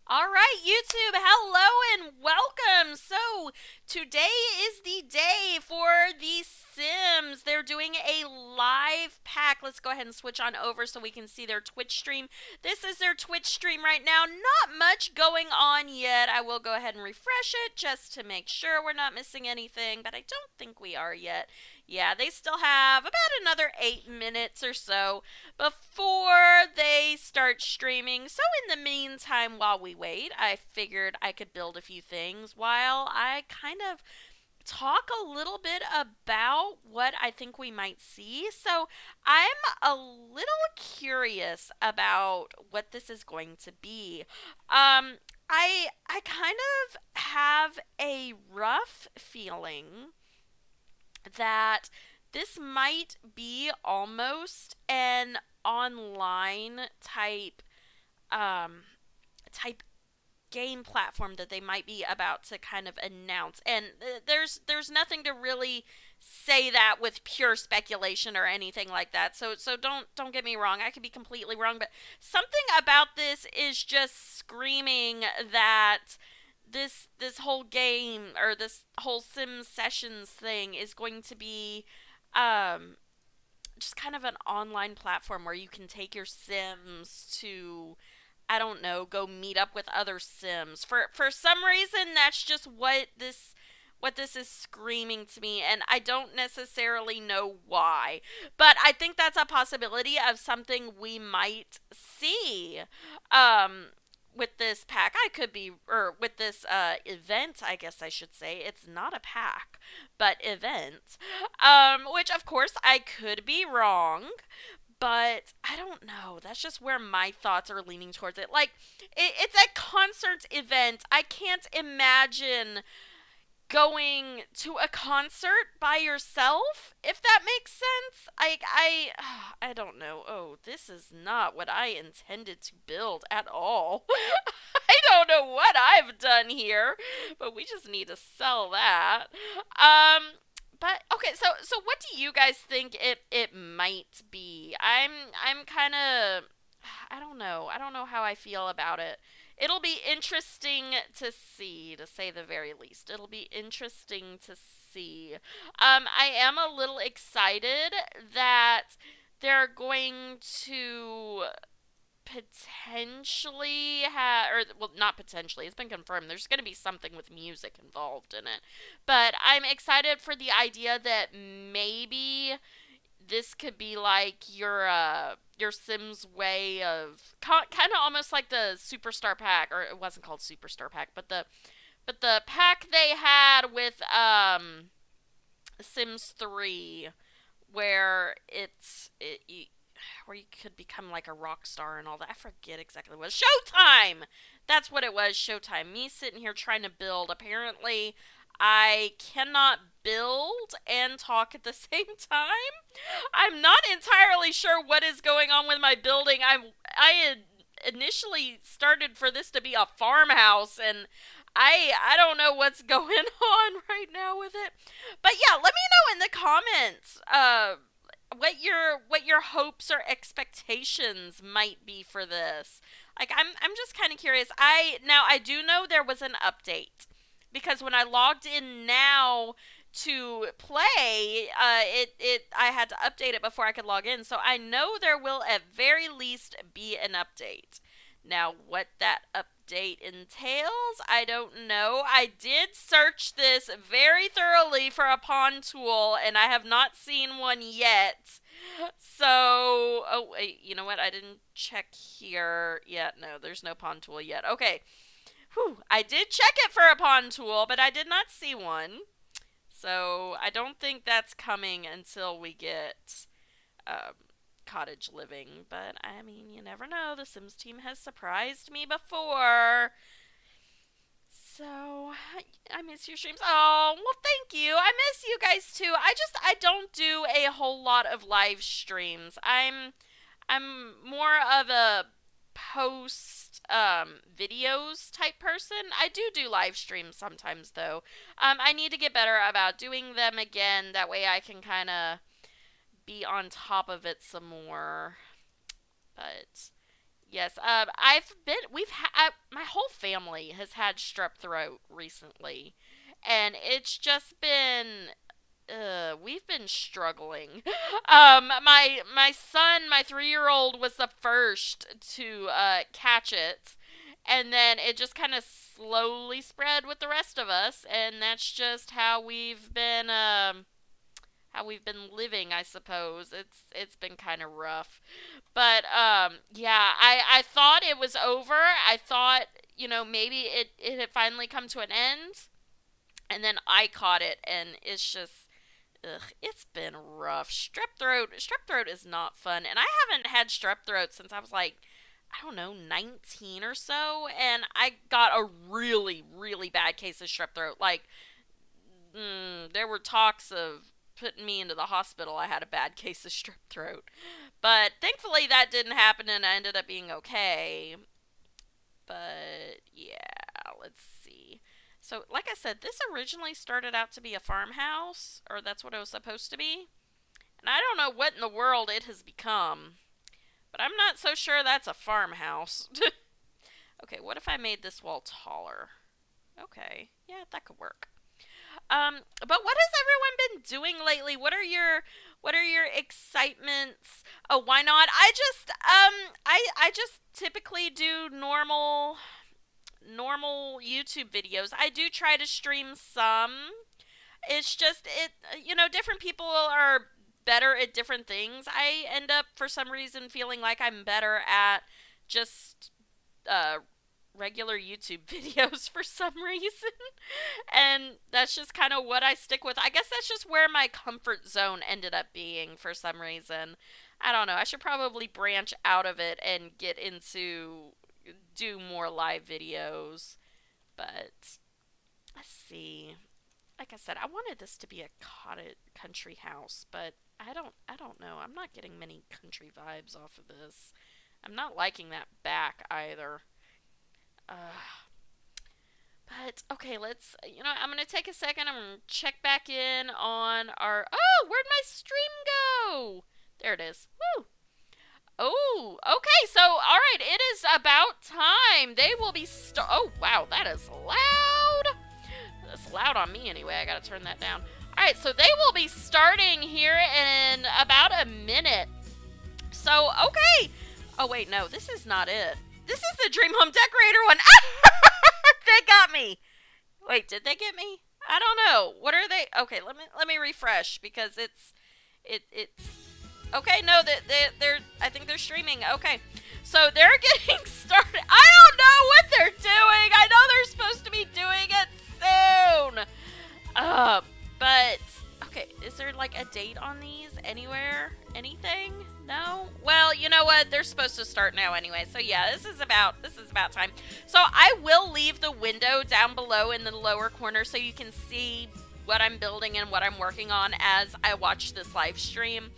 All right, YouTube, hello and welcome. So, today is the day for the Sims. They're doing a live pack. Let's go ahead and switch on over so we can see their Twitch stream. This is their Twitch stream right now. Not much going on yet. I will go ahead and refresh it just to make sure we're not missing anything, but I don't think we are yet. Yeah, they still have about another 8 minutes or so before they start streaming. So, in the meantime, while we wait, I figured I could build a few things while I kind of talk a little bit about what I think we might see. So, I'm a little curious about what this is going to be. I kind of have a rough feeling that this might be almost an online um type game platform that they might be about to kind of announce. And there's nothing to really say that with pure speculation or anything like that. So don't get me wrong. I could be completely wrong, but something about this is just screaming that this whole game or this whole Sim Sessions thing is going to be um just kind of an online platform where you can take your Sims to, I don't know, go meet up with other Sims. For some reason that's just what this is screaming to me, and I don't necessarily know why. But I think that's a possibility of something we might see. Um with this pack, I could be, or with this event, I guess I should say. It's not a pack, but event. Which of course I could be wrong, but I don't know. That's just where my thoughts are leaning towards it. Like, it's a concert event. I can't imagine going to a concert by yourself, if that makes sense. I don't know. Oh, this is not what I intended to build at all. I don't know what I've done here, but we just need to sell that. But okay, so what do you guys think it might be? I'm kind of, I don't know. I don't know how I feel about it. It'll be interesting to see, to say the very least. It'll be interesting to see. I am a little excited that they're going to potentially have, or well, not potentially, it's been confirmed. There's going to be something with music involved in it. But I'm excited for the idea that maybe this could be like your Sims way of kind of almost like the Superstar pack, or it wasn't called Superstar pack, but the pack they had with Sims 3, where where you could become like a rock star and all that. I forget exactly what. Showtime. That's what it was. Showtime. Me sitting here trying to build. Apparently, I cannot build and talk at the same time. I'm not entirely sure what is going on with my building. I had initially started for this to be a farmhouse, and I don't know what's going on right now with it. But yeah, let me know in the comments what your hopes or expectations might be for this. Like, I'm just kind of curious. I do know there was an update, because when I logged in now to play, it I had to update it before I could log in. So I know there will at very least be an update. Now, what that update entails, I don't know. I did search this very thoroughly for a pawn tool, and I have not seen one yet. So, oh wait, you know what? I didn't check here yet. No, there's no pawn tool yet. Okay. Whew. I did check it for a pawn tool, but I did not see one. So I don't think that's coming until we get um, cottage living. But I mean, you never know. The Sims team has surprised me before. So I miss your streams. Oh, well, thank you. I miss you guys too. I don't do a whole lot of live streams. I'm more of a post videos type person. I do live streams sometimes though. I need to get better about doing them again. That way I can kind of be on top of it some more. But Yes. My whole family has had strep throat recently, and it's just been we've been struggling. My son, my 3-year-old, was the first to catch it, and then it just kind of slowly spread with the rest of us, and that's just how we've been living, I suppose. It's been kind of rough, but yeah, I thought it was over. I thought maybe it had finally come to an end, and then I caught it, and it's just ugh, it's been rough. Strep throat is not fun, and I haven't had strep throat since I was like, I don't know, 19 or so, and I got a really, really bad case of strep throat. Like, there were talks of putting me into the hospital. I had a bad case of strep throat, but thankfully that didn't happen, and I ended up being okay. But yeah, let's see. So, like I said, this originally started out to be a farmhouse, or that's what it was supposed to be. And I don't know what in the world it has become, but I'm not so sure that's a farmhouse. Okay, what if I made this wall taller? Okay, yeah, that could work. But what has everyone been doing lately? What are your excitements? Oh, why not? I just typically do normal YouTube videos. I do try to stream some. It's just different people are better at different things. I end up for some reason feeling like I'm better at just uh regular YouTube videos for some reason. And that's just kind of what I stick with. I guess that's just where my comfort zone ended up being for some reason. I don't know. I should probably branch out of it and get into do more live videos. But let's see. Like I said, I wanted this to be a cottage country house, but I don't know. I'm not getting many country vibes off of this. I'm not liking that back either. But okay, I'm gonna take a second. I'm gonna check back in on our. Oh, where'd my stream go? There it is. Woo. Oh, okay. So, all right, it is about time. They will be. Oh, wow, that is loud. That's loud on me anyway. I gotta turn that down. All right, so they will be starting here in about a minute. So, okay. Oh, wait, no, this is not it. This is the Dream Home Decorator one. They got me. Wait, did they get me? I don't know. What are they? Okay, let me refresh because it's okay. No, they're I think they're streaming. Okay, so they're getting started. I don't know what they're doing. I know they're supposed to be doing it soon. But okay, is there like a date on these anywhere? Anything? No? Well, you know what? They're supposed to start now anyway. So yeah, this is about time. So I will leave the window down below in the lower corner so you can see what I'm building and what I'm working on as I watch this live stream.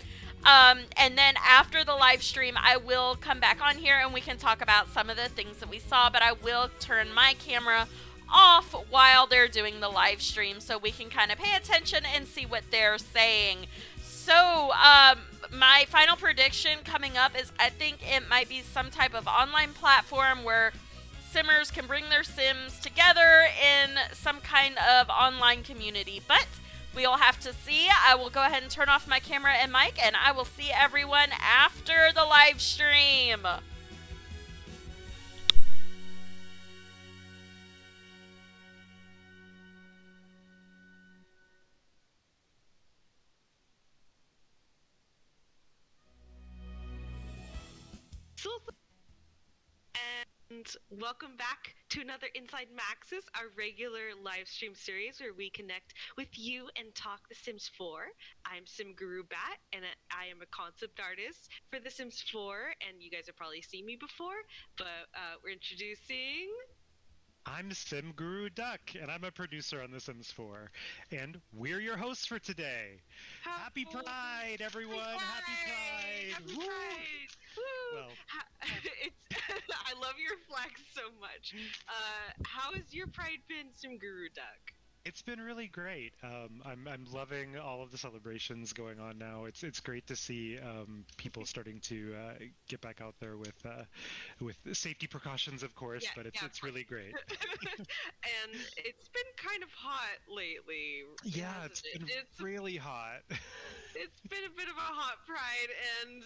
And then after the live stream, I will come back on here and we can talk about some of the things that we saw, but I will turn my camera off while they're doing the live stream so we can kind of pay attention and see what they're saying. So, my final prediction coming up is I think it might be some type of online platform where simmers can bring their sims together in some kind of online community. But we'll have to see. I will go ahead and turn off my camera and mic, and I will see everyone after the live stream. And welcome back to another Inside Maxis, our regular live stream series where we connect with you and talk The Sims 4. I'm Sim Guru Bat, and I am a concept artist for The Sims 4, and you guys have probably seen me before, but we're introducing... I'm Sim Guru Duck, and I'm a producer on The Sims 4. And we're your hosts for today. Happy Pride, everyone! Happy Pride! Happy Woo! Pride! Woo! Well, I love your flag so much. How has your Pride been, Sim Guru Duck? It's been really great. I'm loving all of the celebrations going on now. It's great to see people starting to get back out there with safety precautions, of course. Yeah, But yeah, of it's course. really great. And it's been kind of hot lately, Yeah, hasn't it's it? been really hot. It's been a bit of a hot pride, and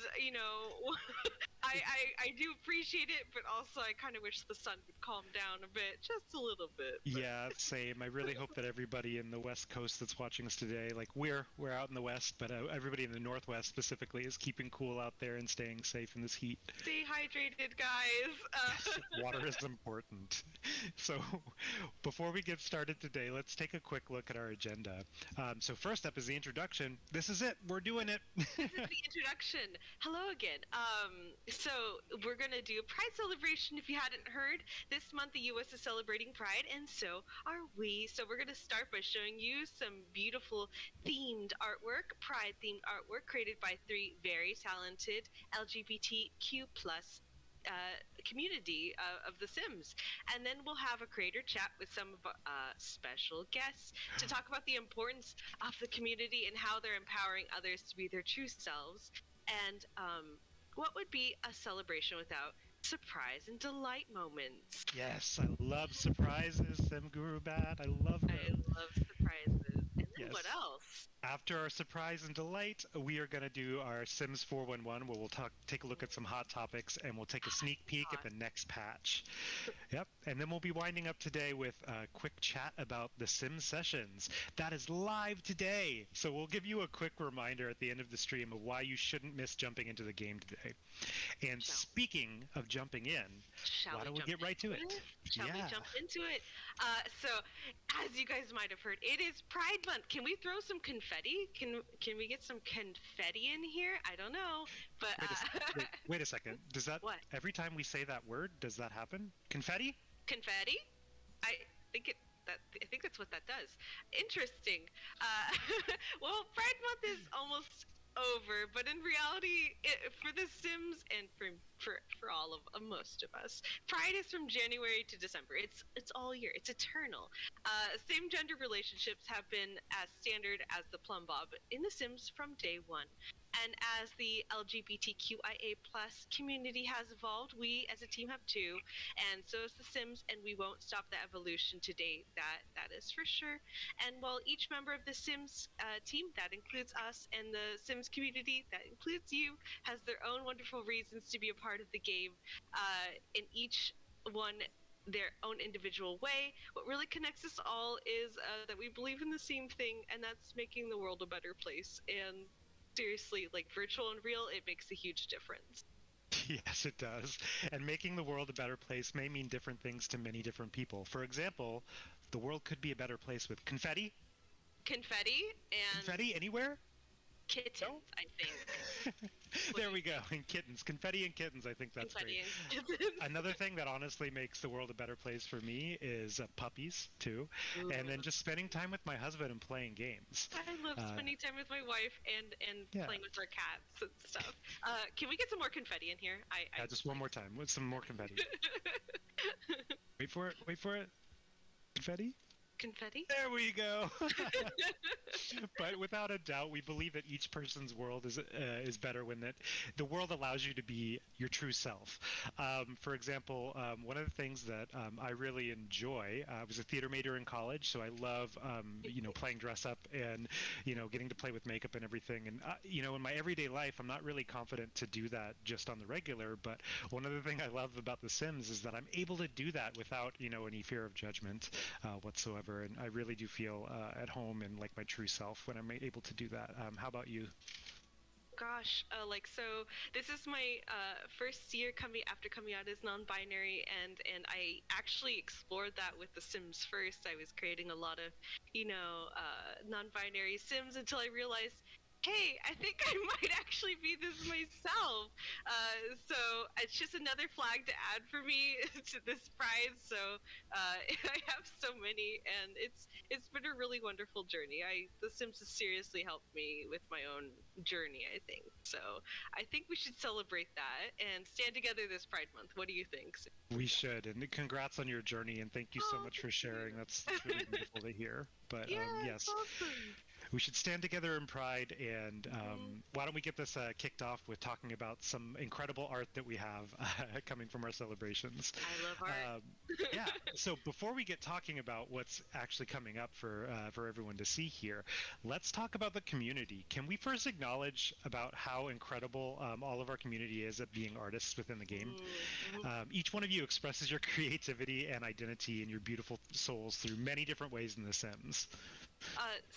I do appreciate it, but also I kind of wish the sun would calm down a bit, just a little bit. But Yeah, same. I really hope that everybody in the West Coast that's watching us today, like we're out in the West, but everybody in the Northwest specifically is keeping cool out there and staying safe in this heat. stay hydrated, guys. Yes, water is important. So, before we get started today, let's take a quick look at our agenda. So, first up is the introduction. This is it. We're doing it. This is the introduction. Hello again. So we're gonna do a Pride celebration. If you hadn't heard, this month the U.S. is celebrating Pride, and so are we. So we're gonna start by showing you some beautiful themed artwork, Pride themed artwork created by 3 very talented LGBTQ plus community of The Sims. And then we'll have a creator chat with some of special guests to talk about the importance of the community and how they're empowering others to be their true selves. And what would be a celebration without surprise and delight moments? Yes, I love surprises, Sim Guru Bat. I love I them. love surprises. And then Yes. what else? After our surprise and delight, we are going to do our Sims 411, where we'll take a look at some hot topics, and we'll take a sneak peek at the next patch. Yep, and then we'll be winding up today with a quick chat about the Sims sessions. That is live today, so we'll give you a quick reminder at the end of the stream of why you shouldn't miss jumping into the game today. And speaking of jumping in, why don't we get right to it? Shall we jump into it? So, as you guys might have heard, it is Pride Month. Can we throw some confetti? Can we get some confetti in here? I don't know, but wait a second. Does that What? every time we say that word, does that happen? Confetti? confetti? I think that's what that does. Interesting. Well, Pride Month is almost over, but in reality, for The Sims and for all of most of us, Pride is from January to December. It's all year. It's eternal. Same gender relationships have been as standard as the plumb bob in The Sims from day one. And as the LGBTQIA plus community has evolved, we as a team have too, and so is The Sims, and we won't stop the evolution today. That is for sure. And while each member of the Sims team, that includes us, and the Sims community, that includes you, has their own wonderful reasons to be a part of the game, in each one their own individual way, what really connects us all is that we believe in the same thing, and that's making the world a better place. And seriously, like virtual and real, it makes a huge difference. Yes, it does. And making the world a better place may mean different things to many different people. For example, the world could be a better place with confetti. Confetti and Confetti anywhere? kittens, No? I think. There we go. And kittens. Confetti and kittens. I think that's Confetti great. and kittens. Another thing that honestly makes the world a better place for me is puppies, too. Ooh. And then just spending time with my husband and playing games. I love spending time with my wife and Yeah. playing with our cats and stuff. Can we get some more confetti in here? Yeah, just one more time with some more confetti. Wait for it. Wait for it. Confetti? Confetti? There we go. But without a doubt, we believe that each person's world is better when the world allows you to be your true self. For example, one of the things that I really enjoy, I was a theater major in college, so I love playing dress up and getting to play with makeup and everything. And in my everyday life, I'm not really confident to do that just on the regular. But one other thing I love about The Sims is that I'm able to do that without any fear of judgment whatsoever. And I really do feel at home and like my true self when I'm able to do that. How about you? Gosh, so this is my first year coming out as non-binary, and I actually explored that with The Sims first. I was creating a lot of non-binary Sims until I realized hey, I think I might actually be this myself. So it's just another flag to add for me to this prize. So I have so many, and it's been a really wonderful journey. The Sims has seriously helped me with my own journey, I think. So I think we should celebrate that and stand together this Pride Month. What do you think? We should, and congrats on your journey, and thank you so Oh, much for thank sharing. you. That's really beautiful to hear. But Yeah, it's yes, awesome. we should stand together in pride. And Mhm. why don't we get this kicked off with talking about some incredible art that we have coming from our celebrations? I love art. Um, yeah. So before we get talking about what's actually coming up for everyone to see here, let's talk about the community. Can we first acknowledge about how incredible all of our community is at being artists within the game? Mhm. Each one of you expresses your creativity and identity and your beautiful souls through many different ways in The Sims.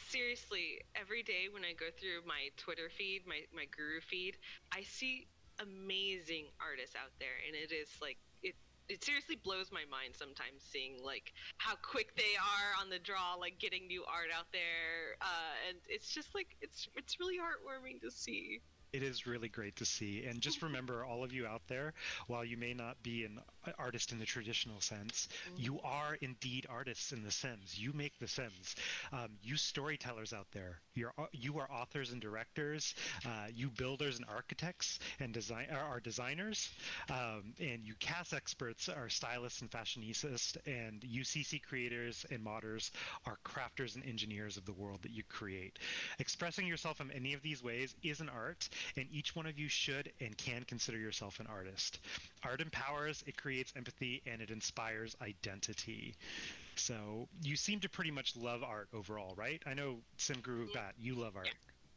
Seriously, every day when I go through my Twitter feed, my guru feed, I see amazing artists out there, and it is like it seriously blows my mind sometimes seeing like how quick they are on the draw, like getting new art out there, and it's just like it's really heartwarming to see. It is really great to see. And just remember, all of you out there, while you may not be an artist in the traditional sense, you are indeed artists in The Sims. You make The Sims. You storytellers out there, you are authors and directors. You builders and architects and are designers. And you cast experts are stylists and fashionistas. And you CC creators and modders are crafters and engineers of the world that you create. Expressing yourself in any of these ways is an art, and each one of you should and can consider yourself an artist. Art empowers, it creates empathy, and it inspires identity. So you seem to pretty much love art overall, right? I know Simguru Bat, you love art.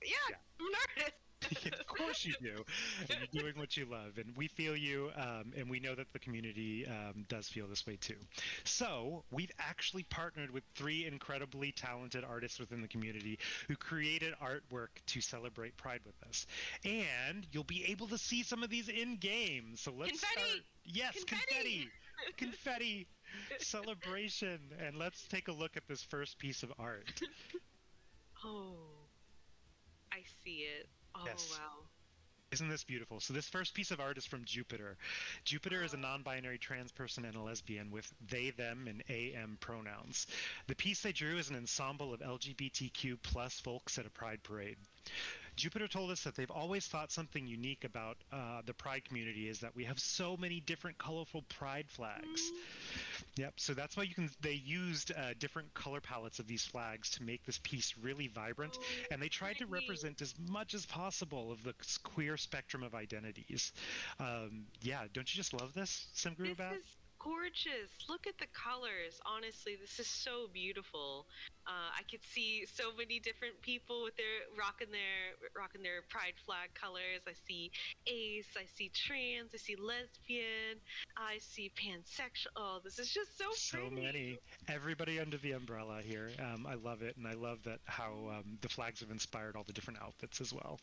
Yeah, Yeah. I'm an artist. Of course you do. And you're doing what you love. And we feel you, and we know that the community does feel this way too. So we've actually partnered with three incredibly talented artists within the community who created artwork to celebrate Pride with us. And you'll be able to see some of these in game. So let's Confetti! start. Yes, confetti! Confetti! Celebration. And let's take a look at this first piece of art. Oh, I see it. Oh, Yes. wow. Isn't this beautiful? So this first piece of art is from Jupiter. Jupiter is a non-binary trans person and a lesbian with they, them, and am pronouns. The piece they drew is an ensemble of LGBTQ plus folks at a pride parade. Jupiter told us that they've always thought something unique about the pride community is that we have so many different colorful pride flags. Yep, so that's why they used different color palettes of these flags to make this piece really vibrant, and they tried to represent as much as possible of the queer spectrum of identities. Yeah, don't you just love this, Simguru Bat? This is gorgeous. Look at the colors. Honestly, this is so beautiful. I could see so many different people with their rocking their pride flag colors. I see ace, I see trans, I see lesbian, I see pansexual. Oh, this is just so So pretty. many. Everybody under the umbrella here. I love it, and I love that how the flags have inspired all the different outfits as well.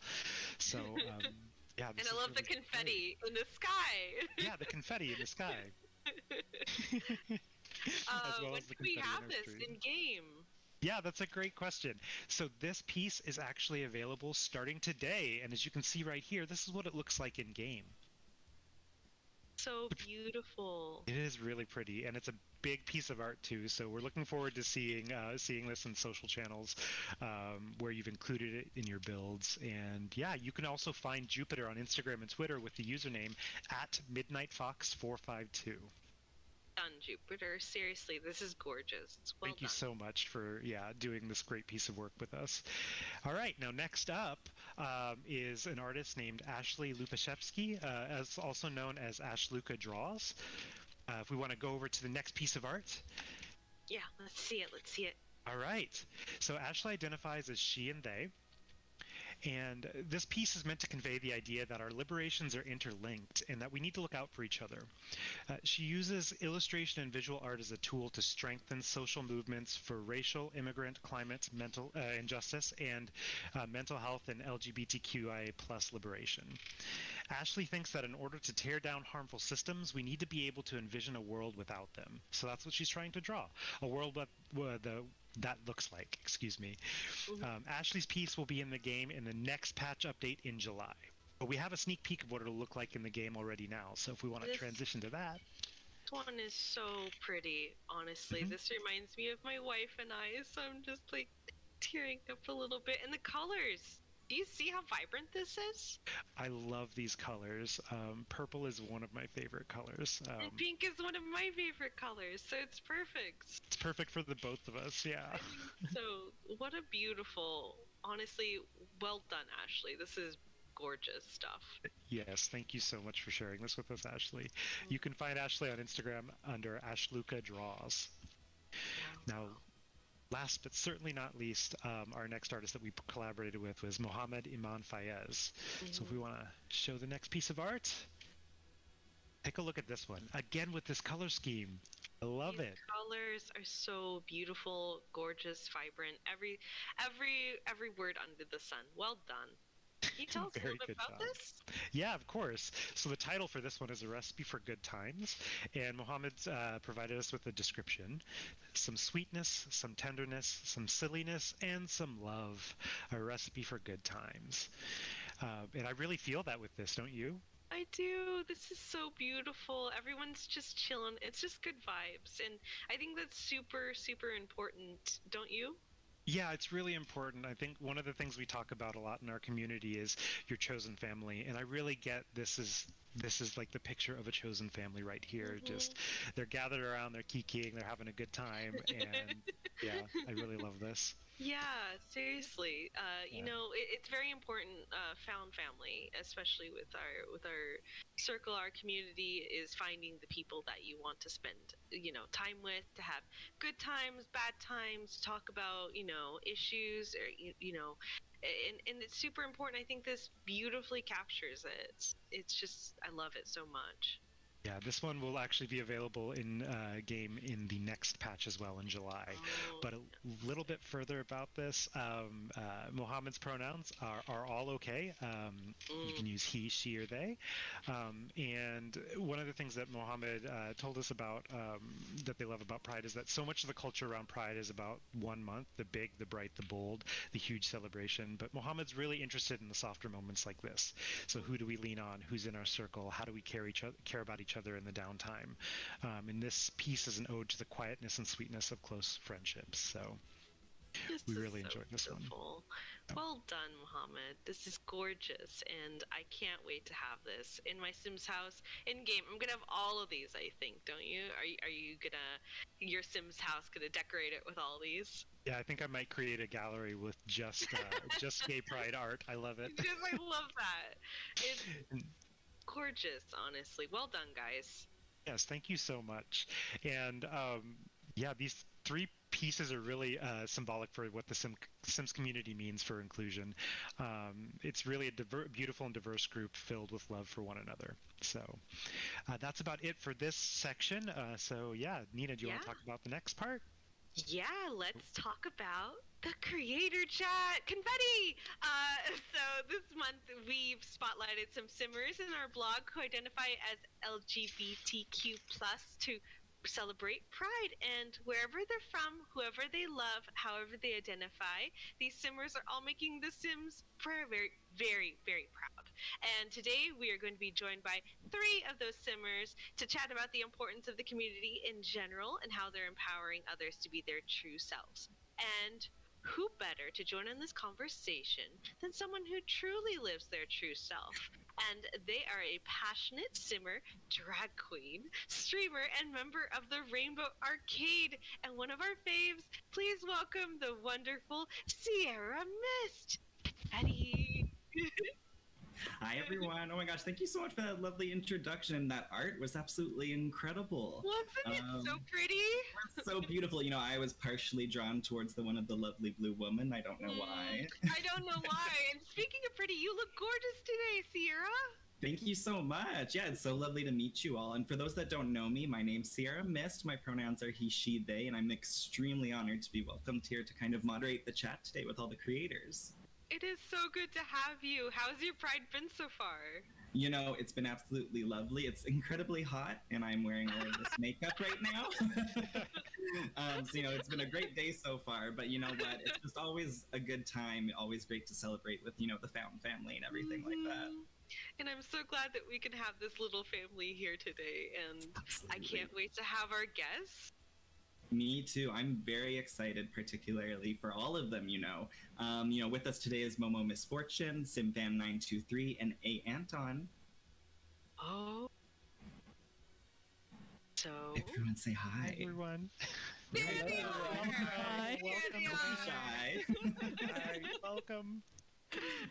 So, yeah, And this I is love the really great. confetti in the sky. Yeah, the confetti in the sky. As well When as the can we confetti have in our this stream. in game? Yeah, that's a great question. So this piece is actually available starting today, and as you can see right here, this is what it looks like in game. So beautiful. It is really pretty, and it's a big piece of art too. So we're looking forward to seeing this in social channels where you've included it in your builds. And yeah, you can also find Jupiter on Instagram and Twitter with the username at MidnightFox452. Done, Jupiter. Seriously, this is gorgeous. Well Thank you done. so much for doing this great piece of work with us. All right, now next up is an artist named Ashley Lupashevsky, as also known as Ash Luca Draws. If we want to go over to the next piece of art. Yeah, let's see it. Let's see it. All right, so Ashley identifies as she and they. And this piece is meant to convey the idea that our liberations are interlinked and that we need to look out for each other. She uses illustration and visual art as a tool to strengthen social movements for racial, immigrant, climate, mental injustice, and mental health and LGBTQIA plus liberation. Ashley thinks that in order to tear down harmful systems, we need to be able to envision a world without them. So that's what she's trying to draw, a world that looks like. Excuse me. Ashley's piece will be in the game in the next patch update in July. But we have a sneak peek of what it'll look like in the game already now. So if we want to transition to that. This one is so pretty, honestly. This reminds me of my wife and I, so I'm just like tearing up a little bit. And the colors. Do you see how vibrant this is? I love these colors. Purple is one of my favorite colors. And pink is one of my favorite colors, so it's perfect. It's perfect for the both of us, yeah. So, what a beautiful, honestly, well done, Ashley. This is gorgeous stuff. Yes, thank you so much for sharing this with us, Ashley. You can find Ashley on Instagram under Ashluka Draws. Now, last but certainly not least, our next artist that we collaborated with was Mohammed Iman Fayez. So if we want to show the next piece of art, take a look at this one. Again with this color scheme. I love it. Colors are so beautiful, gorgeous, vibrant. Every word under the sun. Well done. Can you tell us a little bit about this? Yeah, of course. So the title for this one is A Recipe for Good Times, and Mohammed's provided us with a description. Some sweetness, some tenderness, some silliness, and some love. A recipe for good times. And I really feel that with this, don't you? I do. This is so beautiful. Everyone's just chilling. It's just good vibes. And I think that's super, super important, don't you? Yeah, it's really important. I think one of the things we talk about a lot in our community is your chosen family, and I really get this is like the picture of a chosen family right here. Just they're gathered around, they're kikiing, they're having a good time, and yeah, I really love this. Yeah, seriously. You know, it's very important. Found family, especially with our circle, our community, is finding the people that you want to spend, time with, to have good times, bad times, talk about, issues, or and it's super important. I think this beautifully captures it. It's just, I love it so much. Yeah, this one will actually be available in game in the next patch as well in July. But a little bit further about this, Mohammed's pronouns are all okay. You can use he, she, or they. And one of the things that Mohammed told us about that they love about Pride is that so much of the culture around Pride is about 1 month, the big, the bright, the bold, the huge celebration. But Mohammed's really interested in the softer moments like this. So who do we lean on? Who's in our circle? How do we care about each other in the downtime? And this piece is an ode to the quietness and sweetness of close friendships. So we really enjoyed this one. Well done, Mohammed. This is gorgeous, and I can't wait to have this in my Sims house in game. I'm gonna have all of these, I think, don't you? Are you gonna, your Sims house, gonna decorate it with all these? Yeah, I think I might create a gallery with just gay pride art. I love it. Because I love that. It's gorgeous, honestly. Well done, guys. Yes, thank you so much. And yeah, these three pieces are really symbolic for what the Sims community means for inclusion. It's really a beautiful and diverse group filled with love for one another. So that's about it for this section. So yeah, Nina, do you want to talk about the next part? Yeah, let's talk about the creator chat. Confetti! So this month we've spotlighted some simmers in our blog who identify as LGBTQ+ to celebrate Pride, and wherever they're from, whoever they love, however they identify, these simmers are all making the Sims very, very, very, very proud. And today we are going to be joined by 3 of those simmers to chat about the importance of the community in general and how they're empowering others to be their true selves. And who better to join in this conversation than someone who truly lives their true self? And they are a passionate simmer, drag queen, streamer, and member of the Rainbow Arcade. And one of our faves, please welcome the wonderful Sierra Mist. Confetti. Hi, everyone. Oh my gosh, thank you so much for that lovely introduction. That art was absolutely incredible. Wasn't it so pretty? So beautiful. You know, I was partially drawn towards the one of the lovely blue woman. I don't know why. I don't know why. And speaking of pretty, you look gorgeous today, Sierra. Thank you so much. Yeah, it's so lovely to meet you all. And for those that don't know me, my name's Sierra Mist. My pronouns are he, she, they, and I'm extremely honored to be welcomed here to kind of moderate the chat today with all the creators. It is so good to have you. How's your Pride been so far? You know, it's been absolutely lovely. It's incredibly hot, and I'm wearing all of this makeup right now. So, you know, it's been a great day so far, but you know what? It's just always a good time, always great to celebrate with, you know, the Fountain family and everything like that. And I'm so glad that we can have this little family here today, and I Absolutely. can't wait to have our guests. Me too. I'm very excited, particularly for all of them. You know, with us today is Momo Misfortune, SimFan923, and A Anton. Oh. So. Everyone say hi. Hi, everyone. There they Hello. are. Hi. Here they Welcome. are. Shy. Hi, welcome.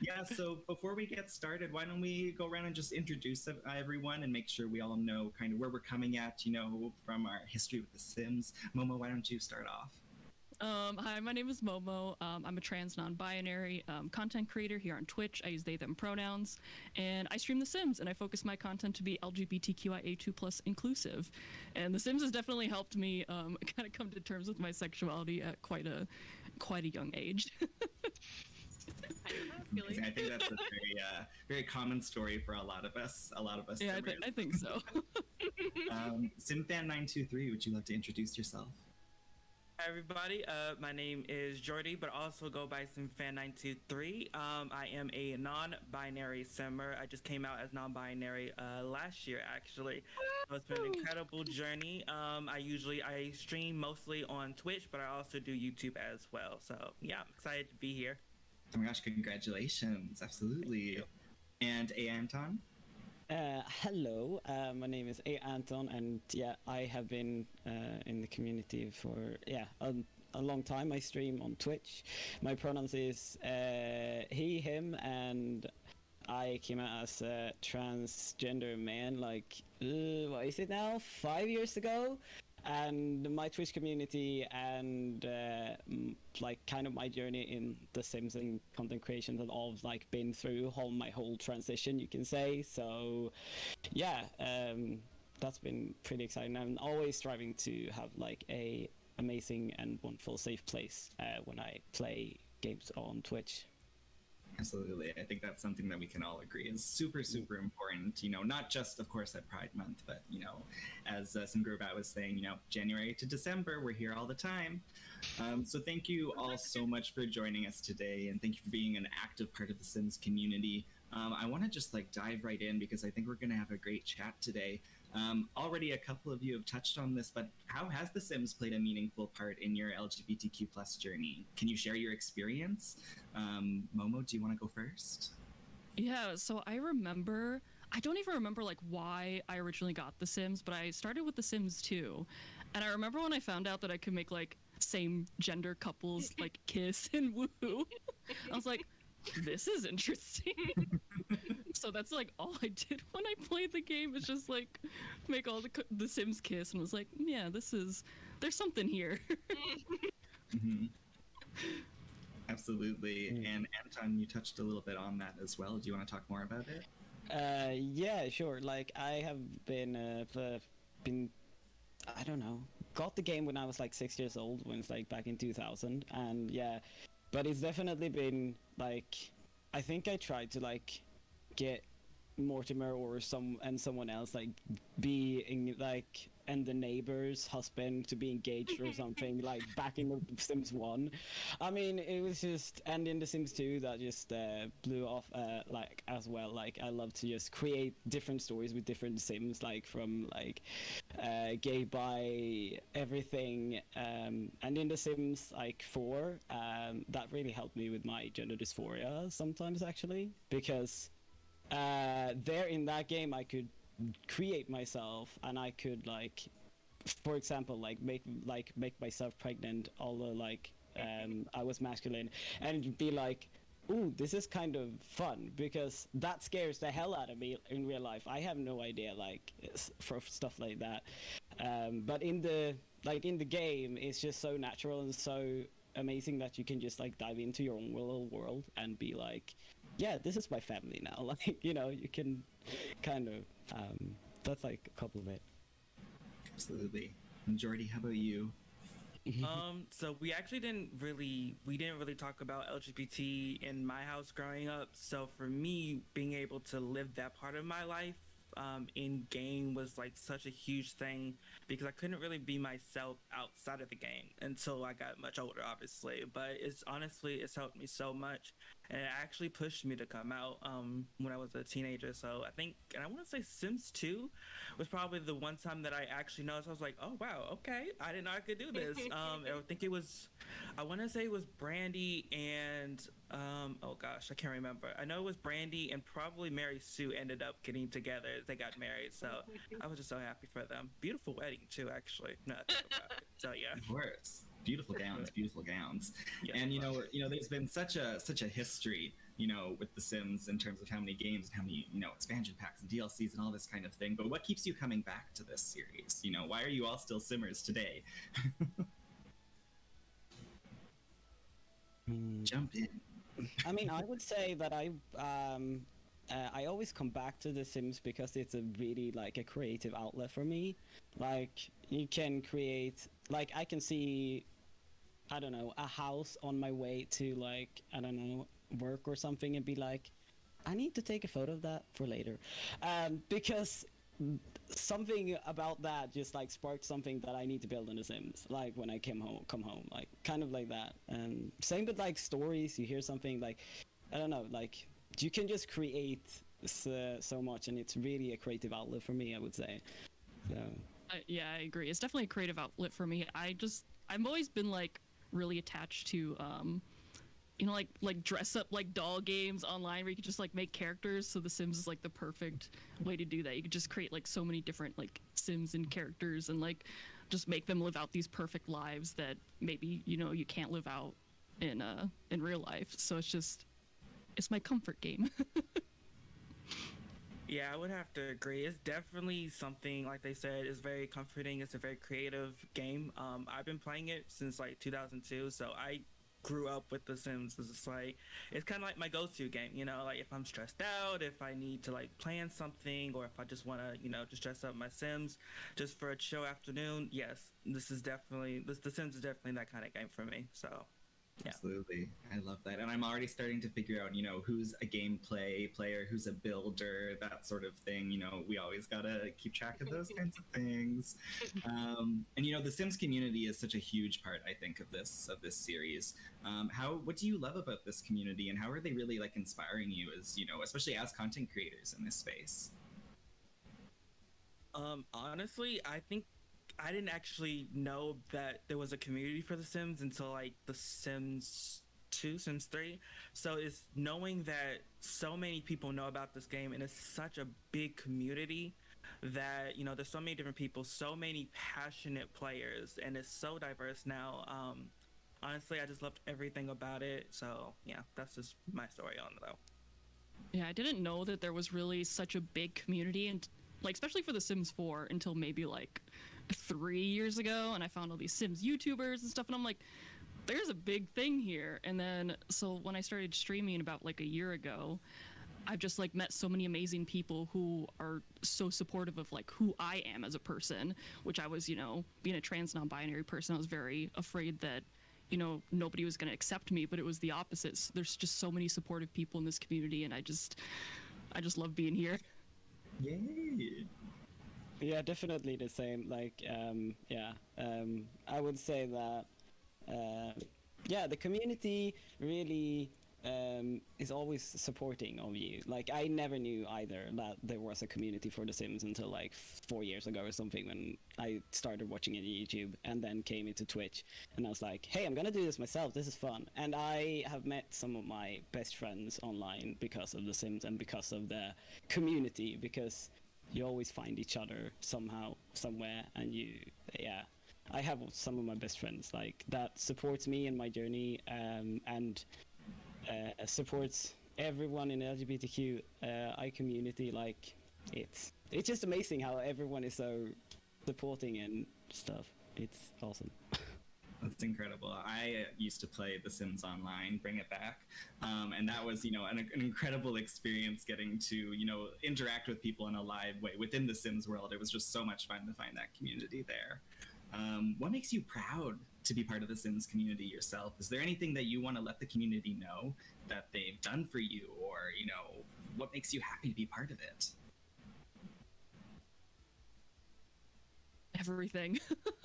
Yeah, so before we get started, why don't we go around and just introduce everyone and make sure we all know kind of where we're coming at, you know, from our history with The Sims. Momo, why don't you start off? Hi, my name is Momo. I'm a trans non-binary content creator here on Twitch. I use they, them pronouns, and I stream The Sims, and I focus my content to be LGBTQIA2+ inclusive. And The Sims has definitely helped me kind of come to terms with my sexuality at quite a young age. I think that's a very common story for a lot of us. Yeah, I think so. SimFan923, would you like to introduce yourself? Hi everybody, my name is Jordy, but also go by SimFan923. I am a non-binary simmer. I just came out as non-binary last year, actually. So it's been an incredible journey. I stream mostly on Twitch, but I also do YouTube as well. So yeah, I'm excited to be here. Oh my gosh, congratulations. Absolutely. And A Anton? Hello, my name is A. Anton, and yeah, I have been in the community for a long time. I stream on Twitch. My pronouns is he, him, and I came out as a transgender man like what is it now? 5 years ago. And my Twitch community and like kind of my journey in The Sims and content creation has all like been through my whole transition, you can say. So yeah, that's been pretty exciting. I'm always striving to have like a amazing and wonderful safe place when I play games on Twitch. Absolutely. I think that's something that we can all agree is super, super important, you know, not just, of course, at Pride Month, but, you know, as Simgurbat was saying, you know, January to December, we're here all the time. So thank you all so much for joining us today, and thank you for being an active part of the Sims community. I want to just like dive right in because I think we're going to have a great chat today. Already a couple of you have touched on this, but how has The Sims played a meaningful part in your LGBTQ plus journey? Can you share your experience? Momo, do you want to go first? Yeah, so I don't even remember like why I originally got The Sims, but I started with The Sims 2. And I remember when I found out that I could make like same gender couples like kiss and woo. I was like, this is interesting. So that's like all I did when I played the game, is just like make all the Sims kiss, and was like, yeah, there's something here. Mm-hmm. Absolutely. And Anton, you touched a little bit on that as well. Do you want to talk more about it? Yeah, sure. Like I have been I don't know, got the game when I was like 6 years old, when it's like back in 2000, and yeah, but it's definitely been like, I think I tried to like get Mortimer or someone else like be like and the neighbor's husband to be engaged or something like back in the Sims 1. I mean, it was just, and in the Sims 2 that just blew off like as well. Like I love to just create different stories with different Sims, like from like gay, bi, everything, and in the Sims like 4 that really helped me with my gender dysphoria sometimes, actually, because there in that game I could create myself, and I could like, for example, like make myself pregnant, although like I was masculine, and be like, ooh, this is kind of fun, because that scares the hell out of me in real life. I have no idea like for stuff like that, but in the game it's just so natural and so amazing that you can just like dive into your own little world and be like, yeah, this is my family now. Like, you know, you can kind of that's like a couple of it. Absolutely. And Jordy, how about you? So we actually didn't really talk about LGBT in my house growing up. So for me, being able to live that part of my life in game was like such a huge thing because I couldn't really be myself outside of the game until I got much older, obviously. But it's helped me so much, and it actually pushed me to come out when I was a teenager. So I think, and I want to say Sims 2 was probably the one time that I actually noticed. I was like, oh wow, okay, I didn't know I could do this. I want to say it was Brandy and oh gosh, I can't remember. I know it was Brandy and probably Mary Sue ended up getting together. They got married, so I was just so happy for them. Beautiful wedding too, actually. No, I think about it. So yeah. Of course, beautiful gowns, beautiful gowns. Yes, And love there's been such a history, with The Sims in terms of how many games and how many, expansion packs and DLCs and all this kind of thing. But what keeps you coming back to this series? Why are you all still Simmers today? Jump in. I mean, I would say that I always come back to The Sims because it's a really like a creative outlet for me. Like you can create, like I can see, I don't know, a house on my way to like, I don't know, work or something and be like, I need to take a photo of that for later, because something about that just like sparked something that I need to build in The Sims. Like when I come home, like kind of like that. And same with like stories. You hear something like, I don't know, like you can just create so much, and it's really a creative outlet for me, I would say. So Yeah, I agree. It's definitely a creative outlet for me. I've always been like really attached to like dress up like doll games online where you could just like make characters. So The Sims is like the perfect way to do that. You could just create like so many different like Sims and characters and like just make them live out these perfect lives that maybe you can't live out in real life. So it's my comfort game. Yeah, I would have to agree. It's definitely something, like they said, is very comforting. It's a very creative game. I've been playing it since like 2002, so I grew up with The Sims. It's kind of like my go-to game, like if I'm stressed out, if I need to like plan something, or if I just want to, just dress up my Sims just for a chill afternoon. Yes, The Sims is definitely that kind of game for me. So yeah. Absolutely. I love that. And I'm already starting to figure out, who's a gameplay player, who's a builder, that sort of thing. We always got to keep track of those kinds of things. And, the Sims community is such a huge part, I think, of this series. What do you love about this community, and how are they really like inspiring you as, especially as content creators in this space? Honestly, I think I didn't actually know that there was a community for The Sims until like The Sims 2, Sims 3. So it's knowing that so many people know about this game and it's such a big community that, there's so many different people, so many passionate players, and it's so diverse now. Honestly, I just loved everything about it. So yeah, that's just my story on it though. Yeah, I didn't know that there was really such a big community, and like especially for The Sims 4 until maybe like 3 years ago, and I found all these Sims YouTubers and stuff, and I'm like, there's a big thing here. And then so when I started streaming about like a year ago, I've just like met so many amazing people who are so supportive of like who I am as a person, which I was, being a trans non-binary person, I was very afraid that nobody was going to accept me, but it was the opposite. So there's just so many supportive people in this community, and I just love being here. Yay! yeah, definitely the same. Like I would say that the community really is always supporting of you. Like I never knew either that there was a community for The Sims until like 4 years ago or something, when I started watching it on YouTube and then came into Twitch, and I was like, hey, I'm gonna do this myself, this is fun. And I have met some of my best friends online because of The Sims and because of the community, because you always find each other somehow, somewhere, and I have some of my best friends like that supports me in my journey, and supports everyone in the LGBTQ I community. Like it's just amazing how everyone is so supporting and stuff. It's awesome. That's incredible. I used to play The Sims Online, bring it back, and that was, an incredible experience getting to, interact with people in a live way within The Sims world. It was just so much fun to find that community there. What makes you proud to be part of the Sims community yourself, is there anything that you want to let the community know that they've done for you, or what makes you happy to be part of it? Everything.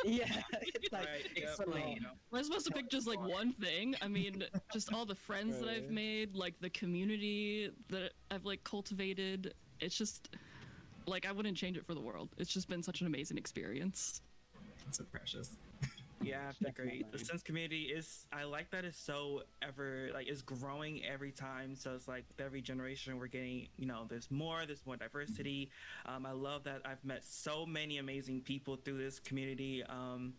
Yeah, it's like Right, it's yeah, a lot. like, Am I supposed to pick just like one thing? I mean, just all the friends that I've Right. made, like the community that I've like cultivated. It's just like I wouldn't change it for the world. It's just been such an amazing experience. It's so precious. Yeah, I have to agree. The Definitely. Sims community is, I like that it's so ever, like, it's growing every time. So it's like with every generation we're getting, there's more diversity. I love that I've met so many amazing people through this community. And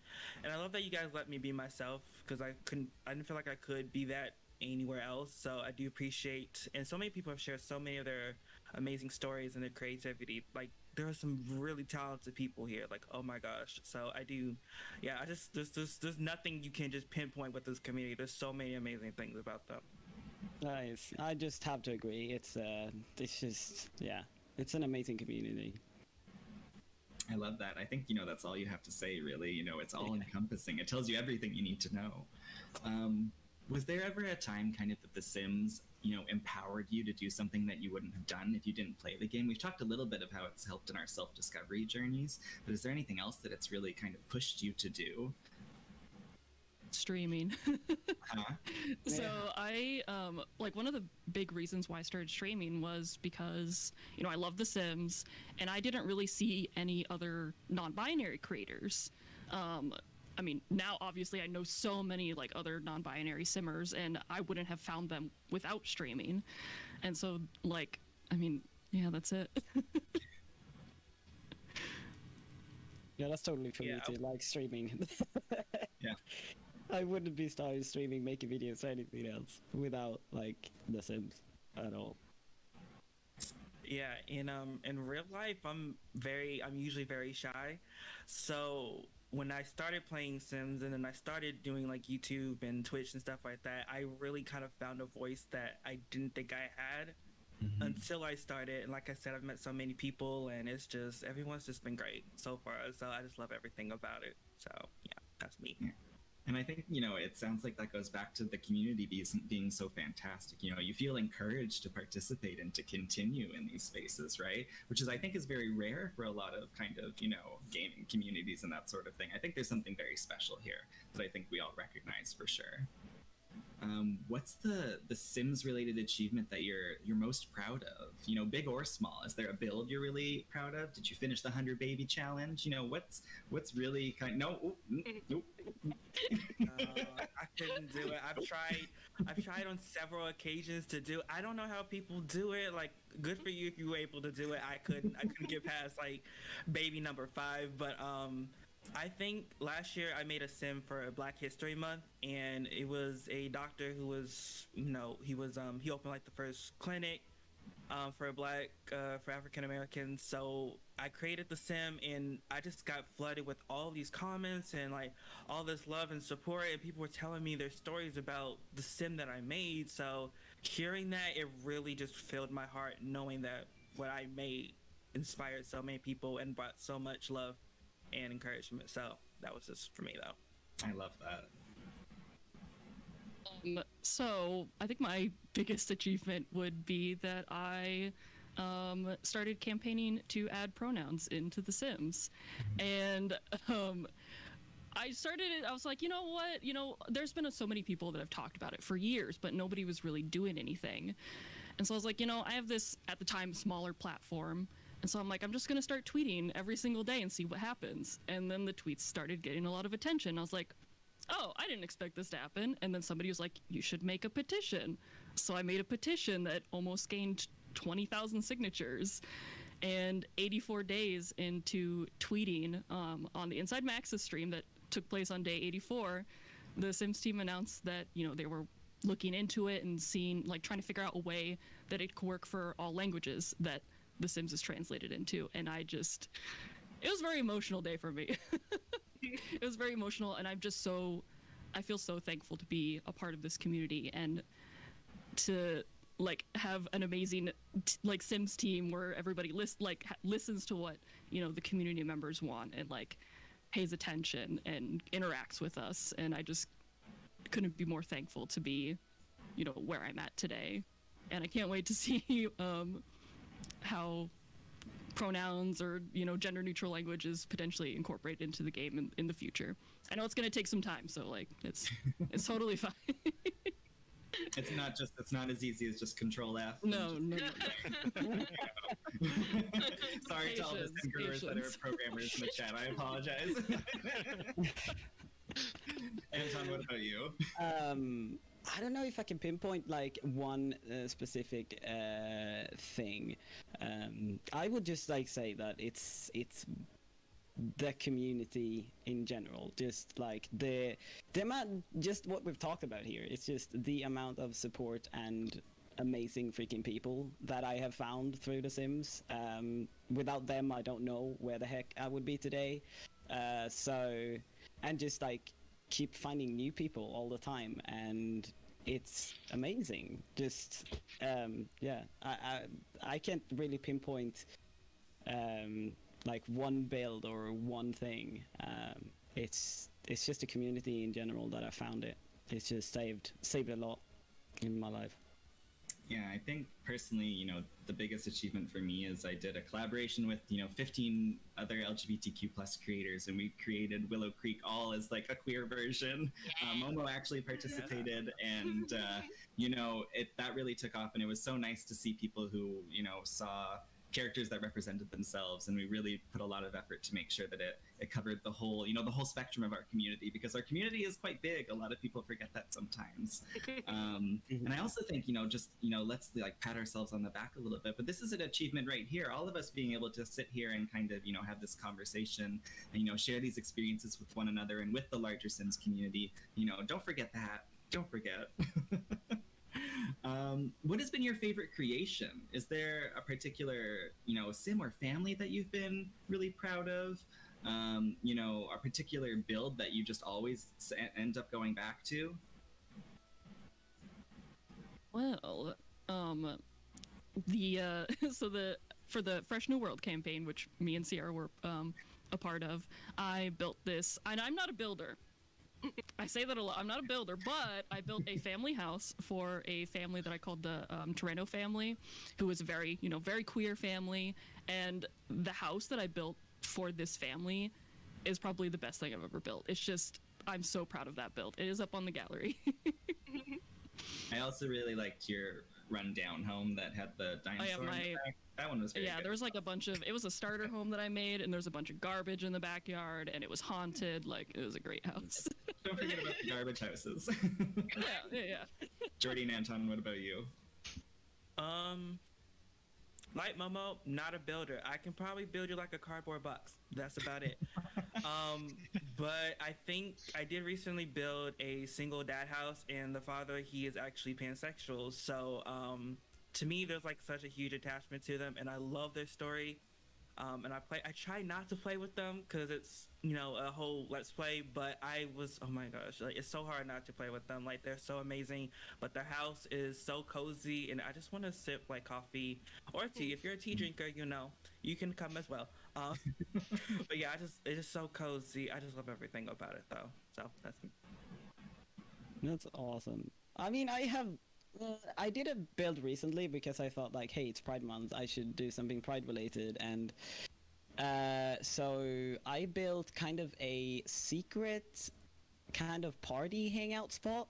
I love that you guys let me be myself, because I didn't feel like I could be that anywhere else. So I do appreciate, and so many people have shared so many of their amazing stories and their creativity. Like, there are some really talented people here. Like, oh my gosh. So I do, yeah. I just there's nothing you can just pinpoint with this community. There's so many amazing things about them. Nice. I just have to agree. It's just yeah, it's an amazing community. I love that. I think that's all you have to say, really. It's all encompassing. It tells you everything you need to know. Was there ever a time kind of that The Sims, empowered you to do something that you wouldn't have done if you didn't play the game? We've talked a little bit of how it's helped in our self-discovery journeys, but is there anything else that it's really kind of pushed you to do? Streaming. Huh? So Yeah. I like one of the big reasons why I started streaming was because I love The Sims, and I didn't really see any other non-binary creators. I mean, now obviously I know so many like other non-binary simmers, and I wouldn't have found them without streaming. And so like, I mean, yeah, that's it. Yeah, that's totally for me Yeah. too. Like streaming. Yeah. I wouldn't be starting streaming, making videos, or anything else without like The Sims at all. Yeah, in real life, I'm usually very shy. So when I started playing Sims and then I started doing like YouTube and Twitch and stuff like that, I really kind of found a voice that I didn't think I had until I started. And like I said, I've met so many people, and everyone's just been great so far. So I just love everything about it. So yeah, that's me. Yeah. And I think, it sounds like that goes back to the community being so fantastic. You feel encouraged to participate and to continue in these spaces, right? Which I think is very rare for a lot of kind of, gaming communities and that sort of thing. I think there's something very special here that I think we all recognize for sure. What's the Sims related achievement that you're most proud of? Big or small? Is there a build you're really proud of? Did you finish the 100 baby challenge? What's really no? Nope. I couldn't do it. I've tried on several occasions to do. I don't know how people do it. Like, good for you if you were able to do it. I couldn't get past like baby number 5. But I think last year I made a sim for Black History Month, and it was a doctor who was, he opened like the first clinic for for African Americans. So I created the sim, and I just got flooded with all these comments and like all this love and support, and people were telling me their stories about the sim that I made. So hearing that, it really just filled my heart, knowing that what I made inspired so many people and brought so much love and encouragement. So that was just for me, though. I love that. So I think my biggest achievement would be that I started campaigning to add pronouns into The Sims. And I started it, I was like, you know what? There's been so many people that have talked about it for years, but nobody was really doing anything. And so I was like, I have this, at the time, smaller platform. And so I'm like, I'm just going to start tweeting every single day and see what happens. And then the tweets started getting a lot of attention. I was like, oh, I didn't expect this to happen. And then somebody was like, you should make a petition. So I made a petition that almost gained 20,000 signatures. And 84 days into tweeting on the Inside Max's stream that took place on day 84, the Sims team announced that, they were looking into it and trying to figure out a way that it could work for all languages that The Sims is translated into. And it was a very emotional day for me. It was very emotional, and I feel so thankful to be a part of this community and to have an amazing Sims team where everybody listens to what the community members want, and pays attention and interacts with us, and I just couldn't be more thankful to be, you know, where I'm at today. And I can't wait to see how pronouns or, you know, gender neutral language is potentially incorporated into the game in the future. I know it's going to take some time, so like it's totally fine. It's not as easy as just Control F. No. Sorry to all the Patience, Simgrowers that are patience. programmers in the chat. I apologize. Anton, what about you? I don't know if I can pinpoint like one specific thing. I would just like say that it's the community in general, just like the amount, just what we've talked about here. It's just the amount of support and amazing freaking people that I have found through The Sims. Without them, I don't know where the heck I would be today. And just like keep finding new people all the time, and it's amazing. Just I can't really pinpoint like one build or one thing. It's just a community in general that I found it. It's just saved a lot in my life. Yeah, I think personally, you know, the biggest achievement for me is I did a collaboration with, you know, 15 other LGBTQ plus creators, and we created Willow Creek all as like a queer version. Momo actually participated, and you know, that really took off, and it was so nice to see people who, you know, saw characters that represented themselves, and we really put a lot of effort to make sure that it covered the whole, you know, the whole spectrum of our community, because our community is quite big. A lot of people forget that sometimes. And I also think, you know, just, you know, let's like pat ourselves on the back a little bit, but this is an achievement right here. All of us being able to sit here and kind of, you know, have this conversation and, you know, share these experiences with one another and with the larger Sims community. You know, don't forget that. Don't forget. What has been your favorite creation? Is there a particular, you know, Sim or family that you've been really proud of? You know, a particular build that you just always end up going back to? Well, for the Fresh New World campaign, which me and Sierra were a part of, I built this, and I'm not a builder. I say that a lot. I'm not a builder, but I built a family house for a family that I called the Torreno family, who was a very, you know, very queer family. And the house that I built for this family is probably the best thing I've ever built. It's just, I'm so proud of that build. It is up on the gallery. I also really liked your rundown home that had the dinosaur. That one was very good. There was like a bunch of, it was a starter home that I made, and there's a bunch of garbage in the backyard, and it was haunted. Like, it was a great house. Don't forget about the garbage houses. Yeah. Jordy and Anton, what about you? Like Momo, not a builder. I can probably build you like a cardboard box. That's about it. But I think I did recently build a single dad house, and the father, he is actually pansexual. So to me, there's like such a huge attachment to them, and I love their story. And I try not to play with them because it's, you know, a whole let's play, but oh my gosh, like, it's so hard not to play with them. Like, they're so amazing, but the house is so cozy, and I just want to sip like coffee or tea. If you're a tea drinker, you know, you can come as well. But yeah, it's just so cozy. I just love everything about it though. So That's awesome. I mean, I did a build recently because I thought like, hey, it's Pride Month, I should do something Pride related, and so I built kind of a secret kind of party hangout spot.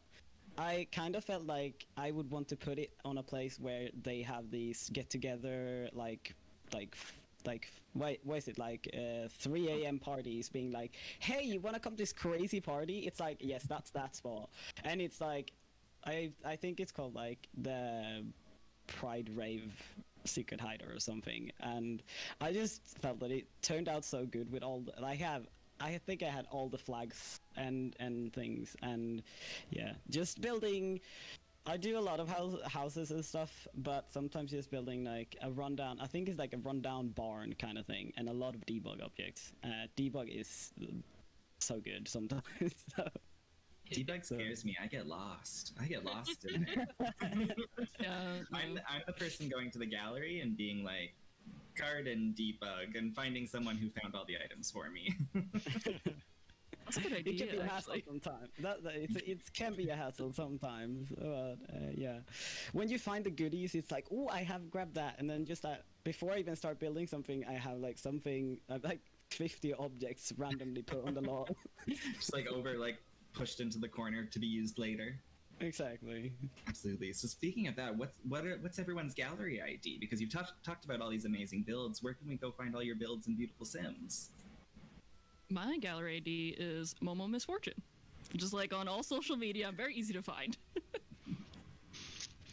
I kind of felt like I would want to put it on a place where they have these get together like what is it, like 3 a.m. parties, being like, hey, you want to come to this crazy party? It's like, yes, that's that spot. And it's like, I think it's called like the Pride Rave Secret Hider or something, and I just felt that it turned out so good with all the, I think I had all the flags and things, and yeah, just building. I do a lot of houses and stuff, but sometimes just building like a rundown. I think it's like a rundown barn kind of thing, and a lot of debug objects. Debug is so good sometimes. So. Debug scares me. I get lost in there. Yeah. I'm the person going to the gallery and being like, garden debug and finding someone who found all the items for me. That's a good It can be idea, a hassle actually. sometimes. It can be a hassle sometimes. But yeah, when you find the goodies, it's like, oh, I have grabbed that, and then just before I even start building something, I have like something like 50 objects randomly put on the lawn. Just like pushed into the corner to be used later. Exactly. Absolutely. So speaking of that, what's everyone's gallery ID? Because you've talked about all these amazing builds. Where can we go find all your builds and beautiful Sims? My gallery ID is Momo Misfortune. Just like on all social media, I'm very easy to find.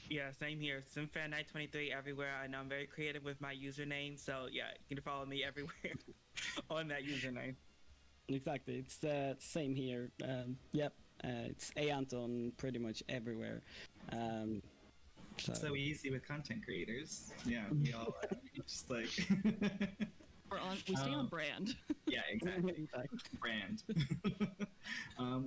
Yeah, same here. SimFan923 everywhere. I know I'm very creative with my username, so yeah, you can follow me everywhere on that username. Exactly. It's same here. Yep. It's Aant on pretty much everywhere. So easy with content creators. Yeah, we all just like We stay on brand. Yeah, exactly. Exactly. Brand.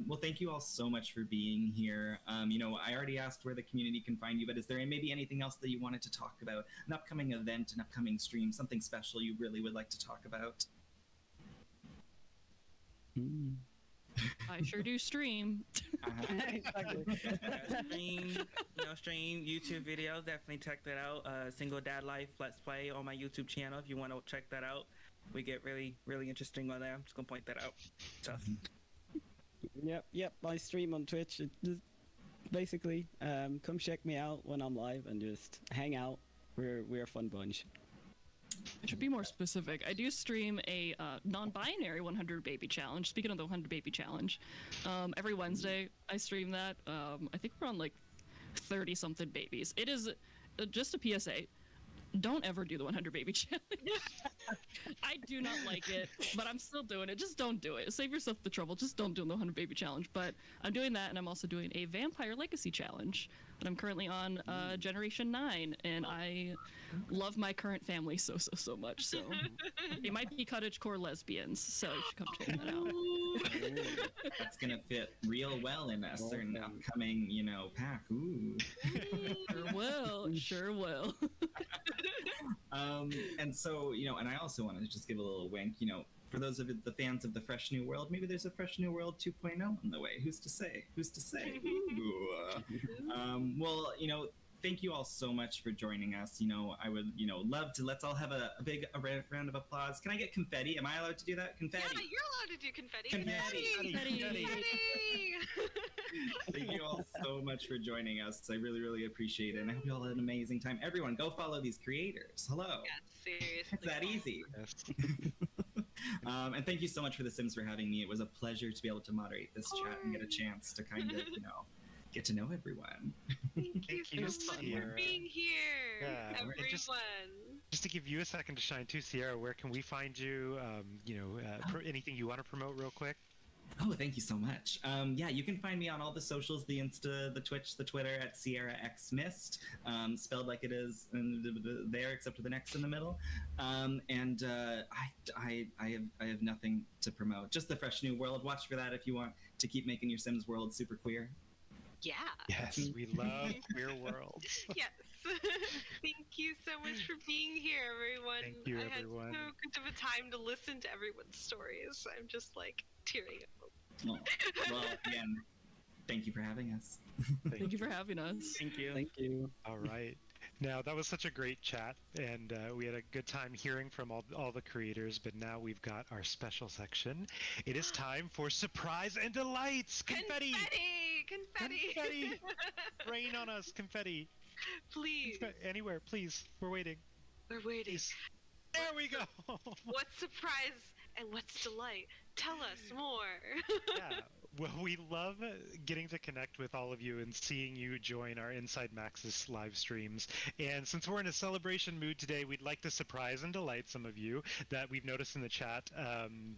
Well, thank you all so much for being here. I already asked where the community can find you, but is there maybe anything else that you wanted to talk about? An upcoming event, an upcoming stream, something special you really would like to talk about? I sure do stream. Exactly. Stream YouTube videos. Definitely check that out. Single Dad Life Let's Play on my YouTube channel. If you want to check that out, we get really, really interesting on there. I'm just gonna point that out. So. Yep. I stream on Twitch. Basically, come check me out when I'm live and just hang out. We're a fun bunch. I should be more specific. I do stream a non-binary 100 baby challenge. Speaking of the 100 baby challenge, every Wednesday I stream that. I think we're on like 30 something babies. It is just a PSA. Don't ever do the 100 baby challenge. I do not like it, but I'm still doing it. Just don't do it. Save yourself the trouble. Just don't do the 100 baby challenge. But I'm doing that, and I'm also doing a vampire legacy challenge. And I'm currently on Generation 9, and I love my current family so much. So they might be cottagecore lesbians, so you should come check that out. That's gonna fit real well in a certain upcoming, pack. Ooh. Sure will. And so, and I also want to just give a little wink, for those of the fans of the Fresh New World, maybe there's a Fresh New World 2.0 on the way. Who's to say? Ooh. Well, thank you all so much for joining us. I would, love to, let's all have a big round of applause. Can I get confetti? Am I allowed to do that? Confetti. Yeah, you're allowed to do confetti. Confetti. Thank you all so much for joining us. I really, really appreciate it. And I hope you all had an amazing time. Everyone, go follow these creators. Hello. Yeah, seriously. It's that easy. Yes. And thank you so much for The Sims for having me. It was a pleasure to be able to moderate this chat and get a chance to kind of, get to know everyone. Thank you so much Sierra. for being here, Yeah, and everyone. Just to give you a second to shine too, Sierra, where can we find you? Anything you want to promote real quick? Oh, thank you so much. You can find me on all the socials, the Insta, the Twitch, the Twitter at Sierra X Mist, spelled like it is there, except for the X in the middle. I have nothing to promote. Just the Fresh New World. Watch for that if you want to keep making your Sims world super queer. Yeah. Yes, we love queer worlds. Yes. Thank you so much for being here, everyone. Thank you, everyone. I had so good of a time to listen to everyone's stories. I'm just like tearing up. Oh, well, again, thank you for having us. Thank you for having us. Thank you. Thank you. All right. Now, that was such a great chat, and we had a good time hearing from all the creators, but now we've got our special section. It is time for Surprise and Delights! Confetti! Confetti! Rain on us, confetti! Please. Anywhere, please. We're waiting. We're waiting. Please. There we go! What's surprise and what's delight? Tell us more. Yeah. Well, we love getting to connect with all of you and seeing you join our Inside Maxis live streams. And since we're in a celebration mood today, we'd like to surprise and delight some of you that we've noticed in the chat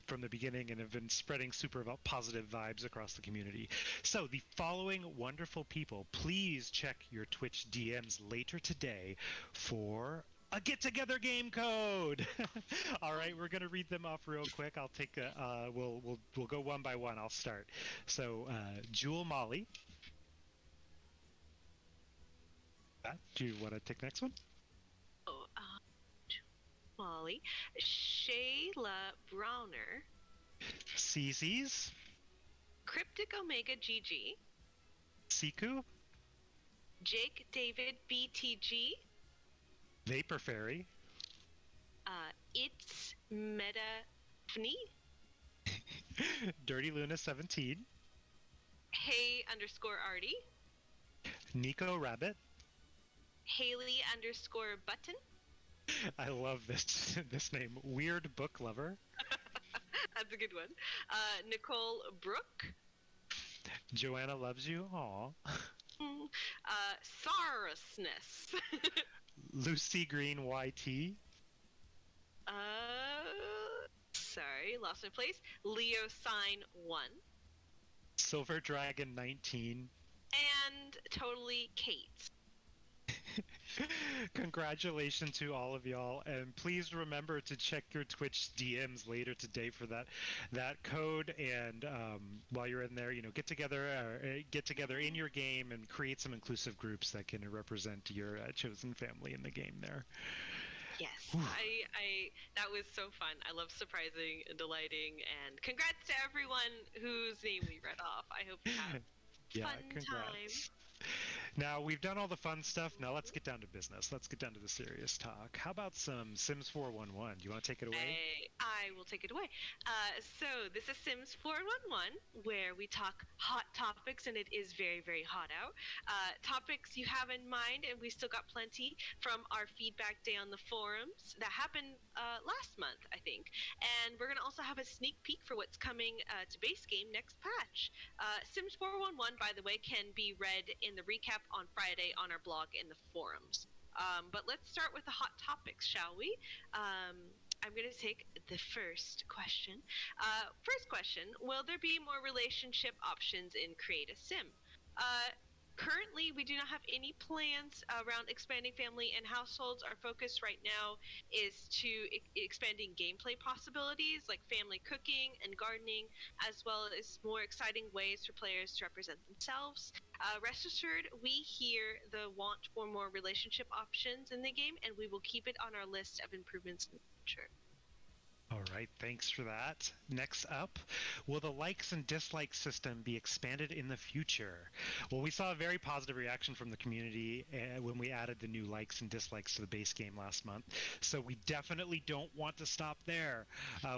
from the beginning and have been spreading super positive vibes across the community. So the following wonderful people, please check your Twitch DMs later today for a get-together game code. All right, we're gonna read them off real quick. I'll take we'll go one by one. I'll start. So Jewel Molly. Do you want to take the next one? Oh, Molly, Shayla Browner, CC's, Cryptic Omega GG, Siku, Jake David BTG, Vapor Fairy, It's Meta Fnee, Dirty Luna 17, Hey_Artie, Nico Rabbit. Haley_Button. I love this name. Weird Book Lover, That's a good one. Nicole Brooke, Joanna Loves You. Aw. Sarusness. Lucy Green YT, Sorry, lost my place. Leo Sign 1. Silver Dragon 19. And totally Kate. Congratulations to all of y'all, and please remember to check your Twitch DMs later today for that code. And while you're in there, get together in your game and create some inclusive groups that can represent your chosen family in the game there. Yes, I that was so fun. I love surprising and delighting, and congrats to everyone whose name we read off. I hope you have fun congrats. time. Now, we've done all the fun stuff. Now let's get down to business. Let's get down to the serious talk. How about some Sims 411? Do you want to take it away? I will take it away. So this is Sims 411, where we talk hot topics, and it is very, very hot out. Topics you have in mind, and we still got plenty from our feedback day on the forums that happened last month, I think. And we're going to also have a sneak peek for what's coming to base game next patch. Sims 411, by the way, can be read in the recap on Friday on our blog in the forums. But let's start with the hot topics, shall we? I'm going to take the first question. First question, will there be more relationship options in Create a Sim? Currently, we do not have any plans around expanding family and households. Our focus right now is to expanding gameplay possibilities like family cooking and gardening, as well as more exciting ways for players to represent themselves. Rest assured, we hear the want for more relationship options in the game, and we will keep it on our list of improvements in the future. All right, thanks for that. Next up, will the likes and dislikes system be expanded in the future? Well, we saw a very positive reaction from the community when we added the new likes and dislikes to the base game last month. So we definitely don't want to stop there.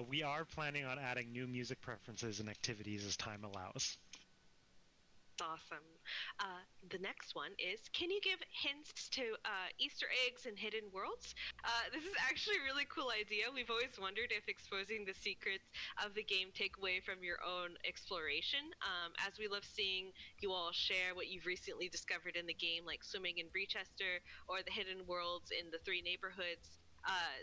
We are planning on adding new music preferences and activities as time allows. Awesome. The next one is, can you give hints to Easter eggs and hidden worlds? This is actually a really cool idea. We've always wondered if exposing the secrets of the game take away from your own exploration. As we love seeing you all share what you've recently discovered in the game, like swimming in Breachester or the hidden worlds in the 3 neighborhoods.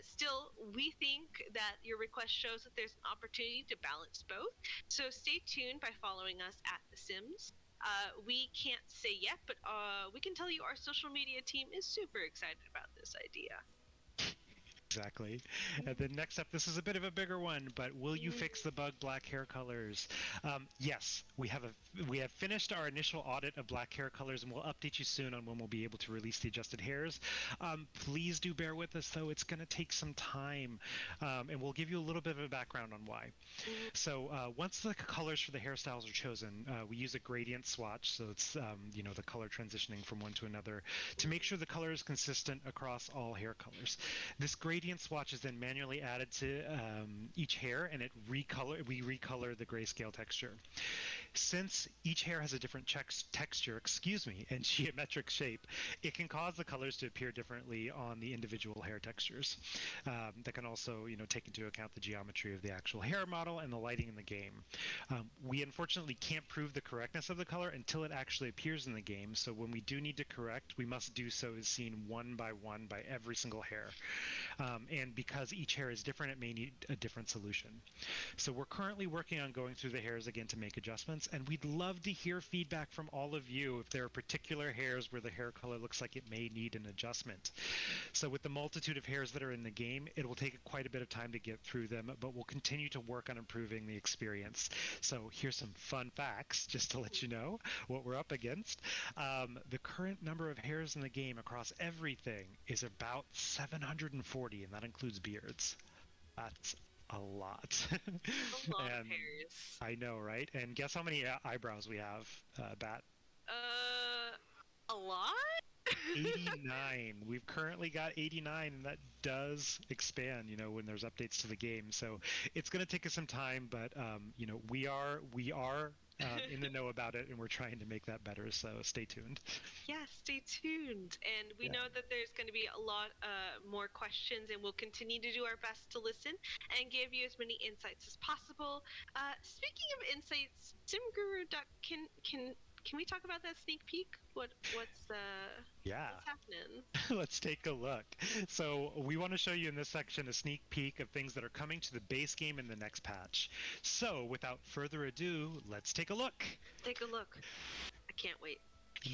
Still, we think that your request shows that there's an opportunity to balance both. So stay tuned by following us at The Sims. We can't say yet, but we can tell you our social media team is super excited about this idea. Exactly. And then next up, this is a bit of a bigger one, but will you fix the bug black hair colors? Yes, we have finished our initial audit of black hair colors, and we'll update you soon on when we'll be able to release the adjusted hairs. Please do bear with us, though. It's going to take some time, and we'll give you a little bit of a background on why. So once the colors for the hairstyles are chosen, we use a gradient swatch, so it's the color transitioning from one to another, to make sure the color is consistent across all hair colors. This gradient swatch is then manually added to each hair, and we recolor the grayscale texture. Since each hair has a different texture, and geometric shape, it can cause the colors to appear differently on the individual hair textures. That can also, take into account the geometry of the actual hair model and the lighting in the game. We unfortunately can't prove the correctness of the color until it actually appears in the game, so when we do need to correct, we must do so as seen one by every single hair. And because each hair is different, it may need a different solution. So we're currently working on going through the hairs again to make adjustments, experience, and we'd love to hear feedback from all of you if there are particular hairs where the hair color looks like it may need an adjustment. So with the multitude of hairs that are in the game, it will take quite a bit of time to get through them, but we'll continue to work on improving the experience. So here's some fun facts, just to let you know what we're up against. The current number of hairs in the game across everything is about 740, and that includes beards. That's a lot. A lot of And hairs. I know, right? And guess how many eyebrows we have, Bat? A lot? 89. We've currently got 89, and that does expand, when there's updates to the game. So it's going to take us some time, but we are in the know about it, and we're trying to make that better. So stay tuned. Yeah, stay tuned. And we know that there's going to be a lot more questions, and we'll continue to do our best to listen and give you as many insights as possible. Speaking of insights, SimGuru, can we talk about that sneak peek? What's happening? Let's take a look. So we want to show you in this section a sneak peek of things that are coming to the base game in the next patch. So without further ado, let's take a look. Take a look. I can't wait.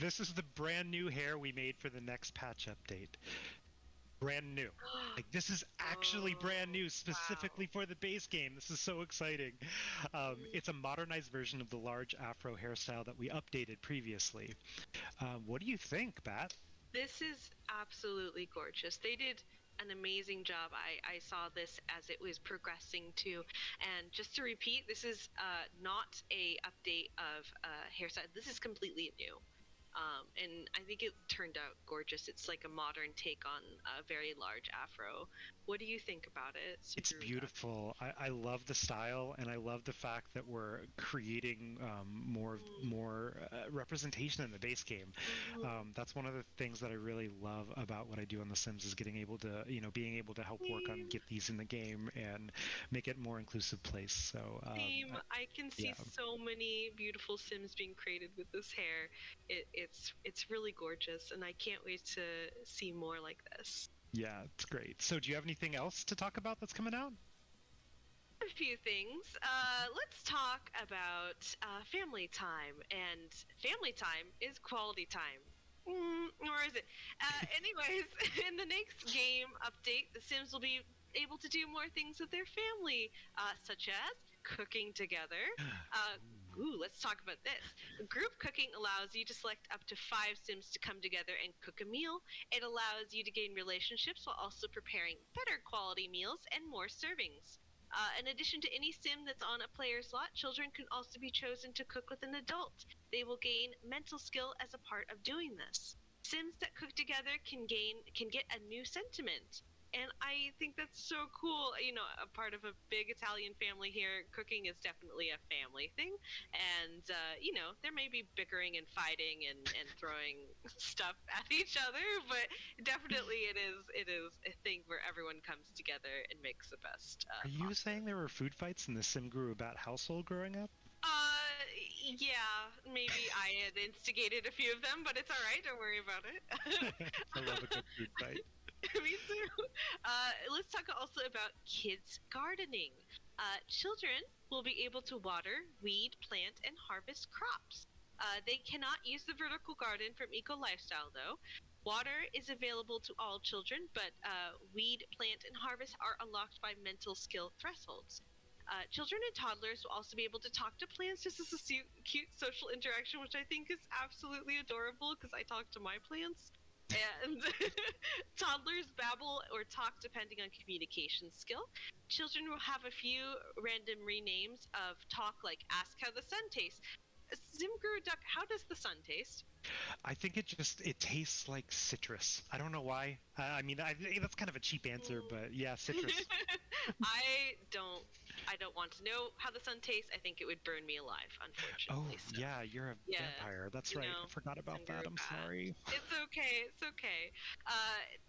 This is the brand new hair we made for the next patch update. Brand new. Like, this is actually brand new, specifically for the base game. This is so exciting. It's a modernized version of the large afro hairstyle that we updated previously. What do you think, Bat? This is absolutely gorgeous. They did an amazing job. I saw this as it was progressing too. And just to repeat, this is not a update of hairstyle. This is completely new. And I think it turned out gorgeous. It's like a modern take on a very large afro. What do you think about it? It's beautiful. I love the style, and I love the fact that we're creating more representation in the base game. That's one of the things that I really love about what I do on The Sims, is being able to help work on get these in the game and make it a more inclusive place. So I can see so many beautiful Sims being created with this hair. It's really gorgeous, and I can't wait to see more like this. Yeah, it's great. So do you have anything else to talk about that's coming out? A few things. Let's talk about family time. And family time is quality time. Or is it? Anyways, in the next game update, the Sims will be able to do more things with their family, such as cooking together. Let's talk about this. Group cooking allows you to select up to 5 Sims to come together and cook a meal. It allows you to gain relationships while also preparing better quality meals and more servings. In addition to any Sim that's on a player's lot, children can also be chosen to cook with an adult. They will gain mental skill as a part of doing this. Sims that cook together can get a new sentiment. And I think that's so cool. A part of a big Italian family here, cooking is definitely a family thing. And, there may be bickering and fighting and throwing stuff at each other, but definitely it is a thing where everyone comes together and makes the best. Are you saying there were food fights in the Sim Guru Bat household growing up? Yeah, maybe I had instigated a few of them, but it's all right. Don't worry about it. I love a good food fight. Me too. Let's talk also about kids gardening. Children will be able to water, weed, plant, and harvest crops. They cannot use the vertical garden from Eco Lifestyle, though. Water is available to all children, but weed, plant, and harvest are unlocked by mental skill thresholds. Children and toddlers will also be able to talk to plants. This is a cute social interaction, which I think is absolutely adorable because I talk to my plants. And toddlers babble or talk depending on communication skill. Children will have a few random renames of talk, like ask how the sun tastes. Zimguru Duck, how does the sun taste? I think it tastes like citrus. I don't know why. I mean, that's kind of a cheap answer, but yeah, citrus. I don't want to know how the sun tastes. I think it would burn me alive, unfortunately. Oh, yeah, you're a vampire. That's right. I forgot about that. I'm sorry. It's okay. It's okay.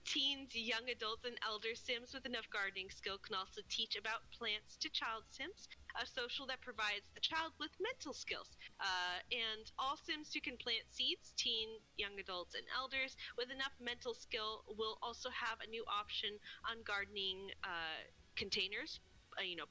Teens, young adults, and elder Sims with enough gardening skill can also teach about plants to child Sims, a social that provides the child with mental skills. And all Sims who can plant seeds, teen, young adults, and elders with enough mental skill will also have a new option on gardening containers,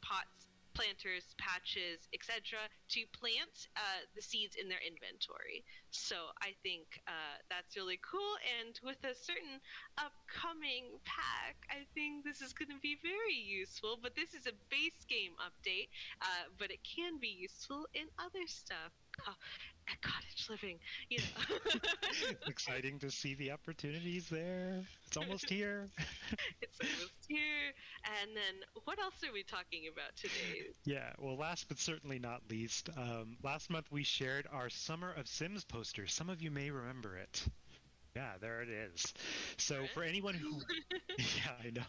pots, planters, patches, etc., to plant the seeds in their inventory. So I think that's really cool. And with a certain upcoming pack, I think this is going to be very useful. But this is a base game update, but it can be useful in other stuff. At cottage living, you know. Exciting to see the opportunities there. It's almost here. It's almost here. And then, what else are we talking about today? Yeah, well, last but certainly not least, last month we shared our Summer of Sims poster. Some of you may remember it. Yeah, there it is. So for anyone who, yeah, I know.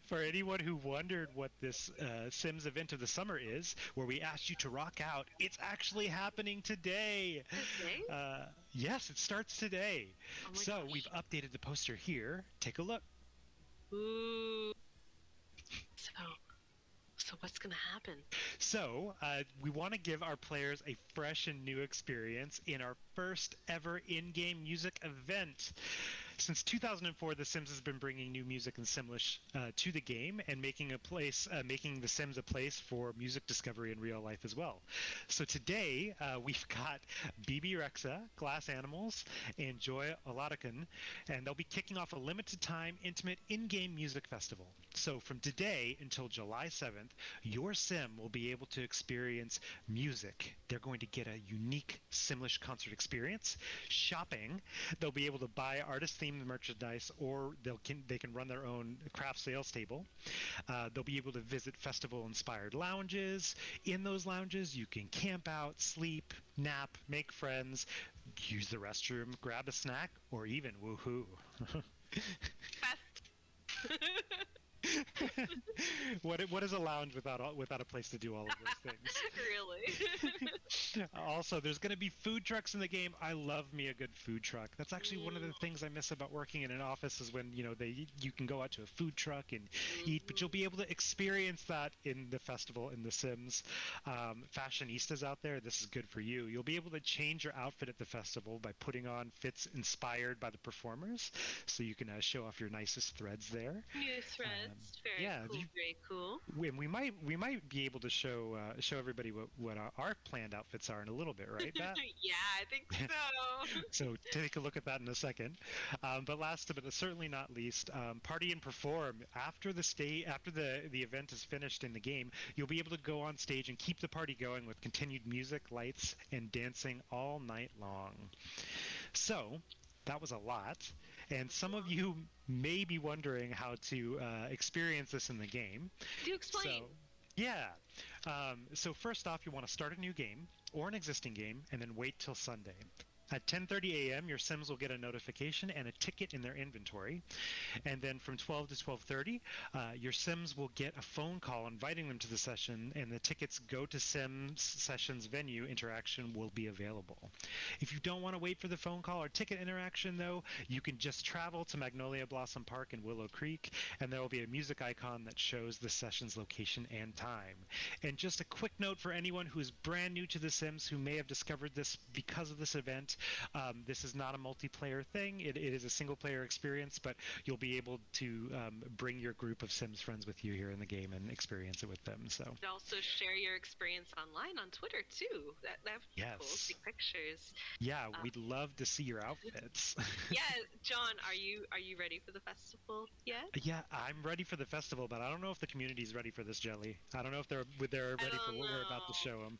For anyone who wondered what this Sims event of the summer is, where we asked you to rock out, it's actually happening today. Today? Yes, it starts today. Oh my So gosh. we've updated the poster here. Take a look. Ooh. So what's gonna happen? So, we want to give our players a fresh and new experience in our first ever in-game music event. Since 2004, The Sims has been bringing new music and Simlish to the game and making The Sims a place for music discovery in real life as well. So today, we've got BB Rexa, Glass Animals, and Joy Oladican, and they'll be kicking off a limited-time, intimate in-game music festival. So from today until July 7th, your Sim will be able to experience music. They're going to get a unique Simlish concert experience, shopping. They'll be able to buy artist-themed merchandise, or they can run their own craft sales table. They'll be able to visit festival-inspired lounges. In those lounges, you can camp out, sleep, nap, make friends, use the restroom, grab a snack, or even woohoo. Fest. What is a lounge without a place to do all of those things? Really? Also, there's going to be food trucks in the game. I love me a good food truck. That's actually one of the things I miss about working in an office is when you can go out to a food truck and eat, but you'll be able to experience that in the festival in The Sims. Fashionistas out there, this is good for you. You'll be able to change your outfit at the festival by putting on fits inspired by the performers, so you can show off your nicest threads there. New threads. Very yeah, cool. Very cool. We might be able to show everybody what our planned outfits are in a little bit, right, Pat? Yeah, I think so. So take a look at that in a second. But last but certainly not least, party and perform after the event is finished in the game. You'll be able to go on stage and keep the party going with continued music, lights, and dancing all night long. So that was a lot. And some of you may be wondering how to experience this in the game. Do explain. So, yeah. So first off, you want to start a new game or an existing game and then wait till Sunday. At 10:30 a.m., your Sims will get a notification and a ticket in their inventory. And then from 12 to 12:30, your Sims will get a phone call inviting them to the session, and the tickets go to Sims Sessions venue interaction will be available. If you don't want to wait for the phone call or ticket interaction, though, you can just travel to Magnolia Blossom Park in Willow Creek, and there will be a music icon that shows the session's location and time. And just a quick note for anyone who is brand new to The Sims who may have discovered this because of this event. This is not a multiplayer thing. It is a single-player experience, but you'll be able to bring your group of Sims friends with you here in the game and experience it with them. So. And also share your experience online on Twitter too. That'd be Yes. cool. Take pictures. Yeah, we'd love to see your outfits. Yeah, John, are you ready for the festival yet? Yeah, I'm ready for the festival, but I don't know if the community's ready for this, Jelly. I don't know if they're ready for what we're about to show them.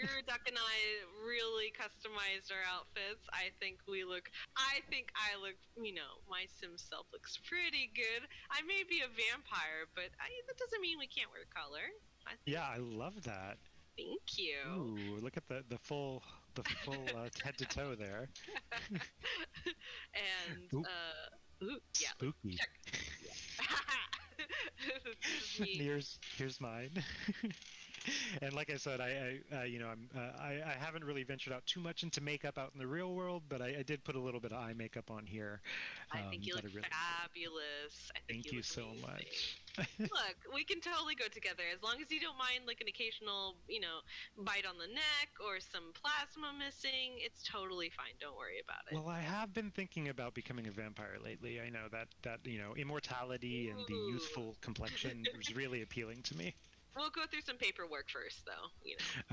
Guru Duck and I really customized our outfits. I think I look, my Sim self looks pretty good. I may be a vampire, but that doesn't mean we can't wear color. Yeah, I love that. Thank you. Ooh, look at the full head to toe there. And Ooh. Yeah. Spooky. Check. This is me. Here's mine. And like I said, I haven't really ventured out too much into makeup out in the real world, but I did put a little bit of eye makeup on here. I think you look really fabulous. I think Thank you look so amazing. much. Look, we can totally go together as long as you don't mind like an occasional, bite on the neck or some plasma missing. It's totally fine. Don't worry about it. Well, I have been thinking about becoming a vampire lately. I know that immortality and the Ooh. youthful complexion is really appealing to me. we'll go through some paperwork first, though.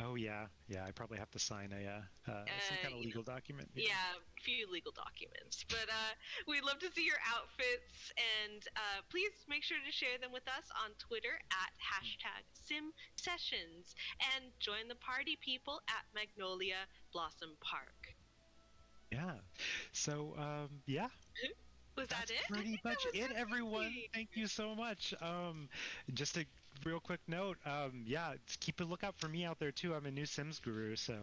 Oh yeah, yeah. I probably have to sign some kind of You know, legal document. yeah, a few legal documents. But we'd love to see your outfits, and please make sure to share them with us on Twitter at #SimSessions, and join the party people at Magnolia Blossom Park. Yeah. So yeah, Was that that's it? I pretty think that much was it, everyone. everything. Thank you so much. Just a real quick note. Yeah, keep a lookout for me out there too. I'm a new Sims guru, so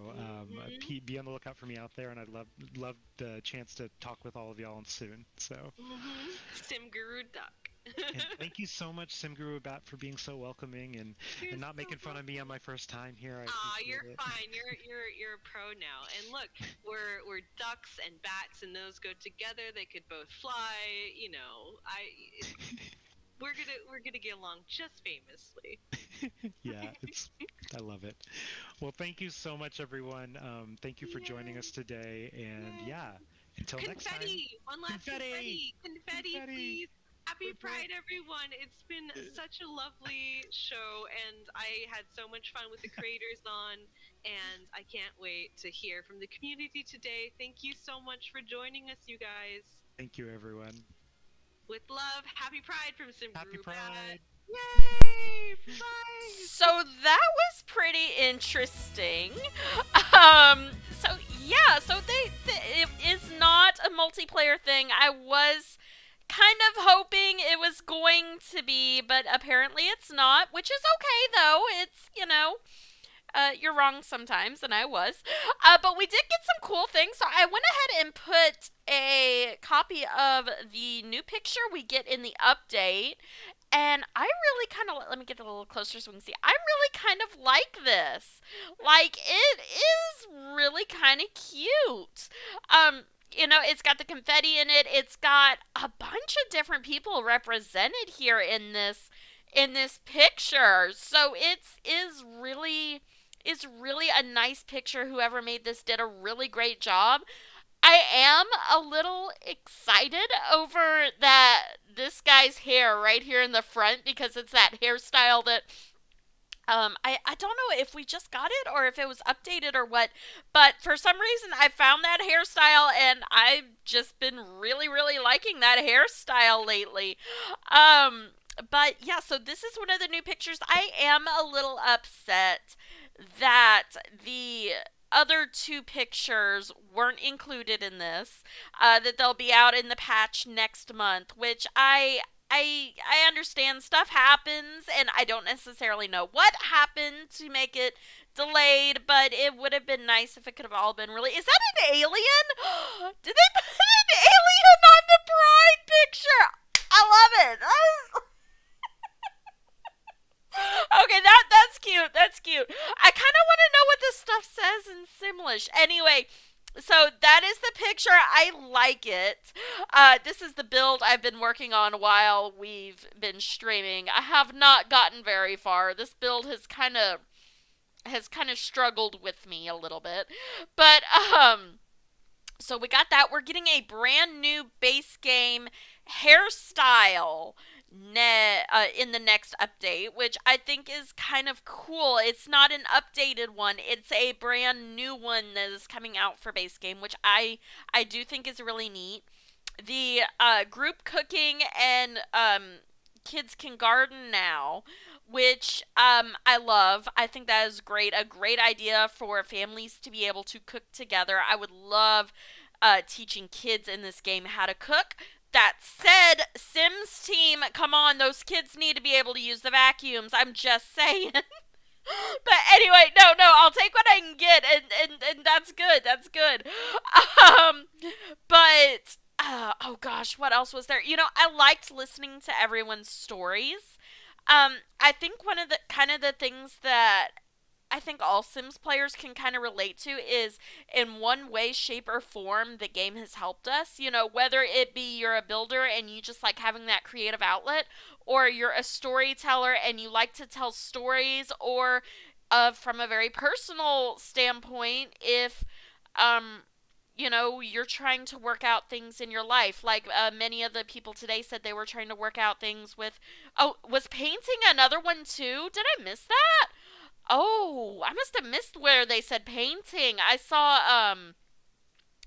be on the lookout for me out there, and I'd love the chance to talk with all of y'all soon. So, Sim Guru Duck. and thank you so much, Sim Guru Bat, for being so welcoming You're and not so making fun of me on my first time here. I Aw, appreciate you're it. fine. You're a pro now. And look, we're ducks and bats, and those go together. They could both fly. We're gonna get along just famously. Yeah, I love it. Well, thank you so much, everyone. Thank you for joining us today, and Yay. yeah, until next time. Confetti! One last Confetti! confetti, Confetti! please. Happy Whoop, whoop. Pride, everyone! It's been such a lovely show, and I had so much fun with the creators on, and I can't wait to hear from the community today. Thank you so much for joining us, you guys. Thank you, everyone. With love, happy Pride from Sim Happy Group. Pride! Yay! Bye! So that was pretty interesting. Um, so yeah, so it is not a multiplayer thing. I was kind of hoping it was going to be, but apparently it's not, which is okay though. You're wrong sometimes, and I was. But we did get some cool things, so I went ahead and put a copy of the new picture we get in the update. And I really kind of, let me get a little closer so we can see. I really kind of like this. Like, it is really kind of cute. It's got the confetti in it. It's got a bunch of different people represented here in this picture. So it's really a nice picture. Whoever made this did a really great job. I am a little excited over this guy's hair right here in the front because it's that hairstyle that I don't know if we just got it or if it was updated or what, but for some reason I found that hairstyle and I've just been really, really liking that hairstyle lately. But yeah, so this is one of the new pictures. I am a little upset that the other two pictures weren't included in this. That they'll be out in the patch next month, which I understand stuff happens, and I don't necessarily know what happened to make it delayed, but it would have been nice if it could have all been really. Is that an alien? Did they put an alien on the Pride picture? I love it. Okay, that's cute. That's cute. I kind of want to know what this stuff says in Simlish. Anyway, so that is the picture. I like it. This is the build I've been working on while we've been streaming. I have not gotten very far. This build has kind of struggled with me a little bit. But so we got that. We're getting a brand new base game hairstyle in the next update, which I think is kind of cool. It's not an updated one; it's a brand new one that is coming out for base game, which I do think is really neat. The group cooking and kids can garden now, which I love. I think that is great. A great idea for families to be able to cook together. I would love teaching kids in this game how to cook. That said, Sims team, come on, those kids need to be able to use the vacuums. I'm just saying. But anyway, no, I'll take what I can get, and that's good. That's good. Um, but oh gosh, what else was there? I liked listening to everyone's stories. I think one of the things that I think all Sims players can kind of relate to is in one way, shape, or form, the game has helped us. Whether it be you're a builder and you just like having that creative outlet, or you're a storyteller and you like to tell stories, or from a very personal standpoint, if you're trying to work out things in your life. Like many of the people today said they were trying to work out things with. Oh, was painting another one too? Did I miss that? Oh, I must have missed where they said painting. I saw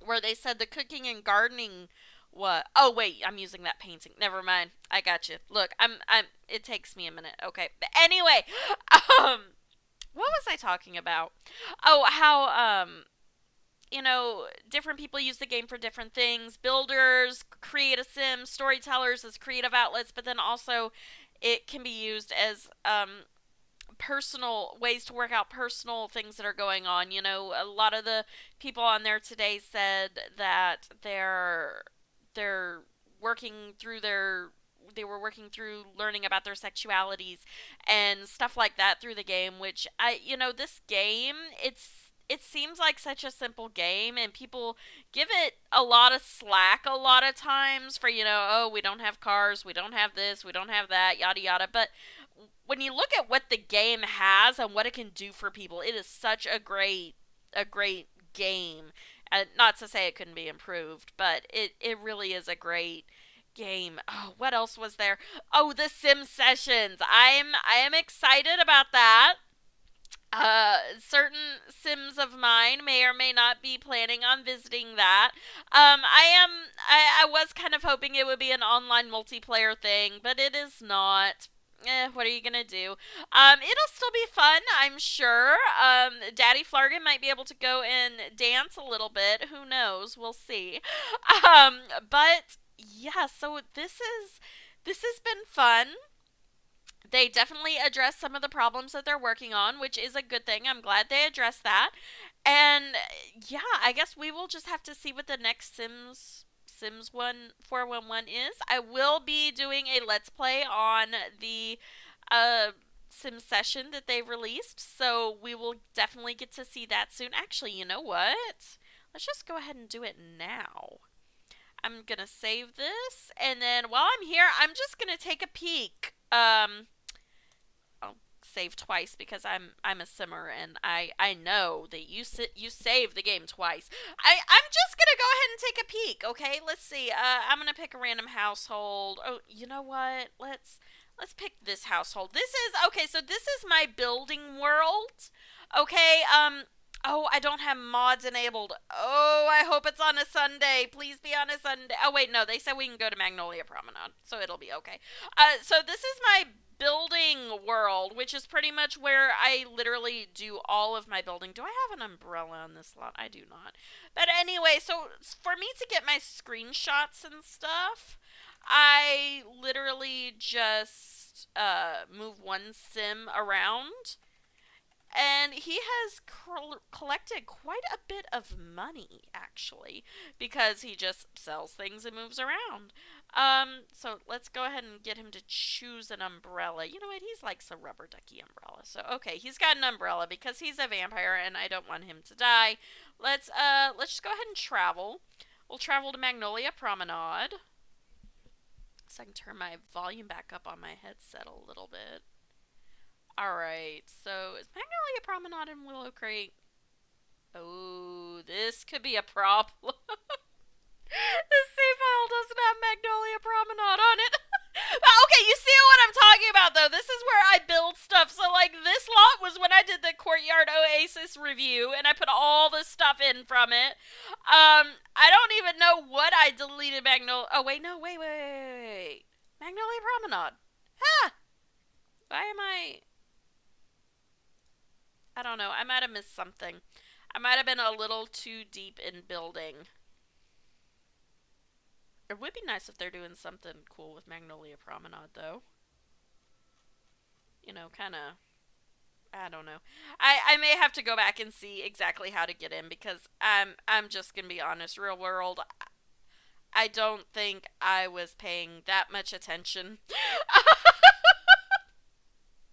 where they said the cooking and gardening. What? Oh wait, I'm using that painting. Never mind. I got you. Look, I'm. It takes me a minute. Okay, but anyway, um, what was I talking about? Oh, how different people use the game for different things. Builders create a sim, storytellers as creative outlets, but then also it can be used as personal ways to work out personal things that are going on. A lot of the people on there today said that they're working through their they were working through learning about their sexualities and stuff like that through the game, which this game, it seems like such a simple game, and people give it a lot of slack a lot of times for, oh, we don't have cars, we don't have this, we don't have that, yada yada. But when you look at what the game has and what it can do for people, it is such a great game. Not to say it couldn't be improved, but it really is a great game. Oh, what else was there? Oh, the Sim sessions. I am excited about that. Certain Sims of mine may or may not be planning on visiting that. I was kind of hoping it would be an online multiplayer thing, but it is not. What are you gonna do? It'll still be fun, I'm sure. Daddy Flargan might be able to go and dance a little bit. Who knows? We'll see. But yeah, so this has been fun. They definitely address some of the problems that they're working on, which is a good thing. I'm glad they addressed that. And yeah, I guess we will just have to see what the next Sims 1 411 is. I will be doing a let's play on the uh Sim session that they released, so we will definitely get to see that soon. Actually, you know what? Let's just go ahead and do it now. I'm gonna save this, and then while I'm here, I'm just gonna take a peek. I'll save twice because I'm a simmer, and I know that you save the game twice. I'm just gonna go ahead and take a peek. Okay, let's see. I'm gonna pick a random household. Oh, you know what? Let's pick this household. This is okay. So this is my building world. Okay. Oh, I don't have mods enabled. Oh, I hope it's on a Sunday. Please be on a Sunday. Oh, wait, no. They said we can go to Magnolia Promenade, so it'll be okay. So this is my building world, which is pretty much where I literally do all of my building. Do I have an umbrella on this lot? I do not. But anyway, so for me to get my screenshots and stuff, I literally just move one sim around, and he has collected quite a bit of money, actually, because he just sells things and moves around. So let's go ahead and get him to choose an umbrella. You know what? He's likes a rubber ducky umbrella. So okay, he's got an umbrella because he's a vampire, and I don't want him to die. Let's just go ahead and travel. We'll travel to Magnolia Promenade. So I can turn my volume back up on my headset a little bit. Alright, so is Magnolia Promenade in Willow Creek? Oh, this could be a problem. This save file doesn't have Magnolia Promenade on it. Okay, you see what I'm talking about, though. This is where I build stuff. So, like, this lot was when I did the Courtyard Oasis review, and I put all the stuff in from it. I don't even know what I deleted Magnolia. Oh, wait, no, wait. Magnolia Promenade. Ah! Why am I don't know. I might have missed something. I might have been a little too deep in building. It would be nice if they're doing something cool with Magnolia Promenade, though. Kind of. I don't know. I may have to go back and see exactly how to get in, because I'm just gonna be honest. Real world, I don't think I was paying that much attention.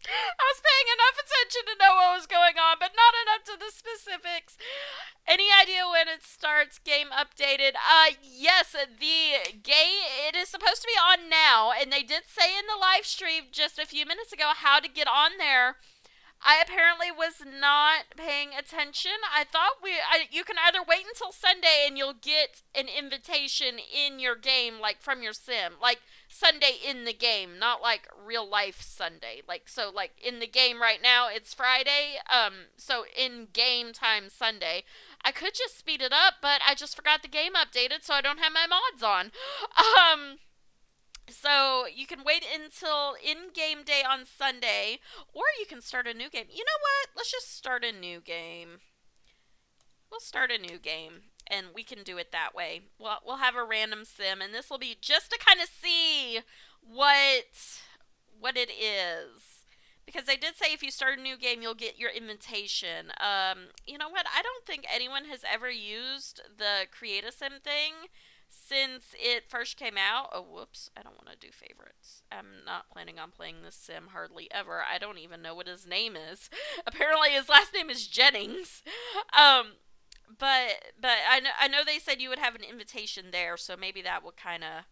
I was paying enough attention to know what was going on, but not enough to the specifics. Any idea when it starts? Game updated? Yes, it is supposed to be on now, and they did say in the live stream just a few minutes ago how to get on there. I apparently was not paying attention. I thought you can either wait until Sunday and you'll get an invitation in your game, like from your sim, like Sunday in the game, not like real life Sunday. Like so, like in the game right now, it's Friday. So in game time Sunday, I could just speed it up, but I just forgot the game updated, so I don't have my mods on. Um. So you can wait until in-game day on Sunday, or you can start a new game. You know what? Let's just start a new game. We'll start a new game, and we can do it that way. We'll have a random sim, and this will be just to kind of see what it is. Because they did say if you start a new game, you'll get your invitation. You know what? I don't think anyone has ever used the Create a Sim thing since it first came out. Oh, whoops. I don't want to do favorites. I'm not planning on playing this sim hardly ever. I don't even know what his name is. Apparently his last name is Jennings. Um, but I know they said you would have an invitation there, so maybe that will kind of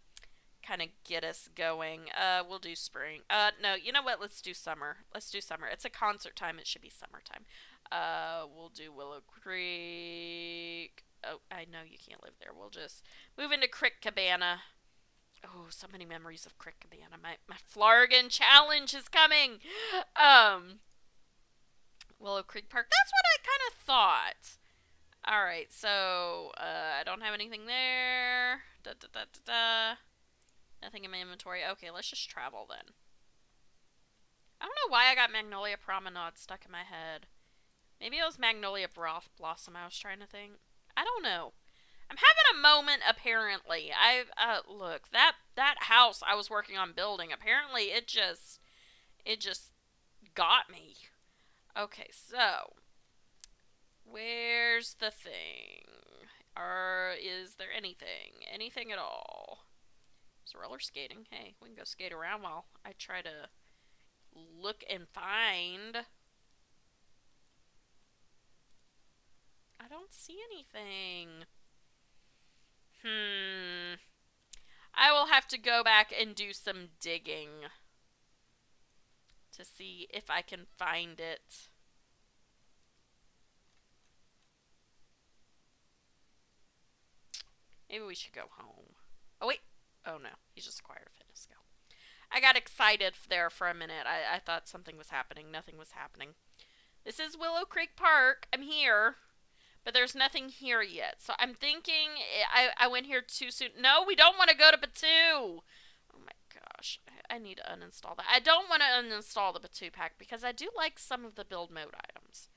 get us going. We'll do spring. No, you know what? Let's do summer. Let's do summer. It's a concert time. It should be summertime. We'll do Willow Creek. Oh, I know you can't live there. We'll just move into Crick Cabana. Oh, so many memories of Crick Cabana. My Flargan challenge is coming. Willow Creek Park. That's what I kind of thought. All right, so I don't have anything there. Da da da da da. Nothing in my inventory. Okay, let's just travel then. I don't know why I got Magnolia Promenade stuck in my head. Maybe it was Magnolia Blossom I was trying to think. I don't know. I'm having a moment, apparently. Look, that house I was working on building, apparently it just got me. Okay, so where's the thing? Is there anything at all? Is roller skating? Hey, we can go skate around while I try to look and find. I don't see anything. I will have to go back and do some digging to see if I can find it. Maybe we should go home. Oh, wait. Oh, no. He's just acquired a fitness skill. I got excited there for a minute. I thought something was happening. Nothing was happening. This is Willow Creek Park. I'm here. But there's nothing here yet. So I'm thinking I went here too soon. No, we don't want to go to Batu. Oh my gosh. I need to uninstall that. I don't want to uninstall the Batu pack because I do like some of the build mode items.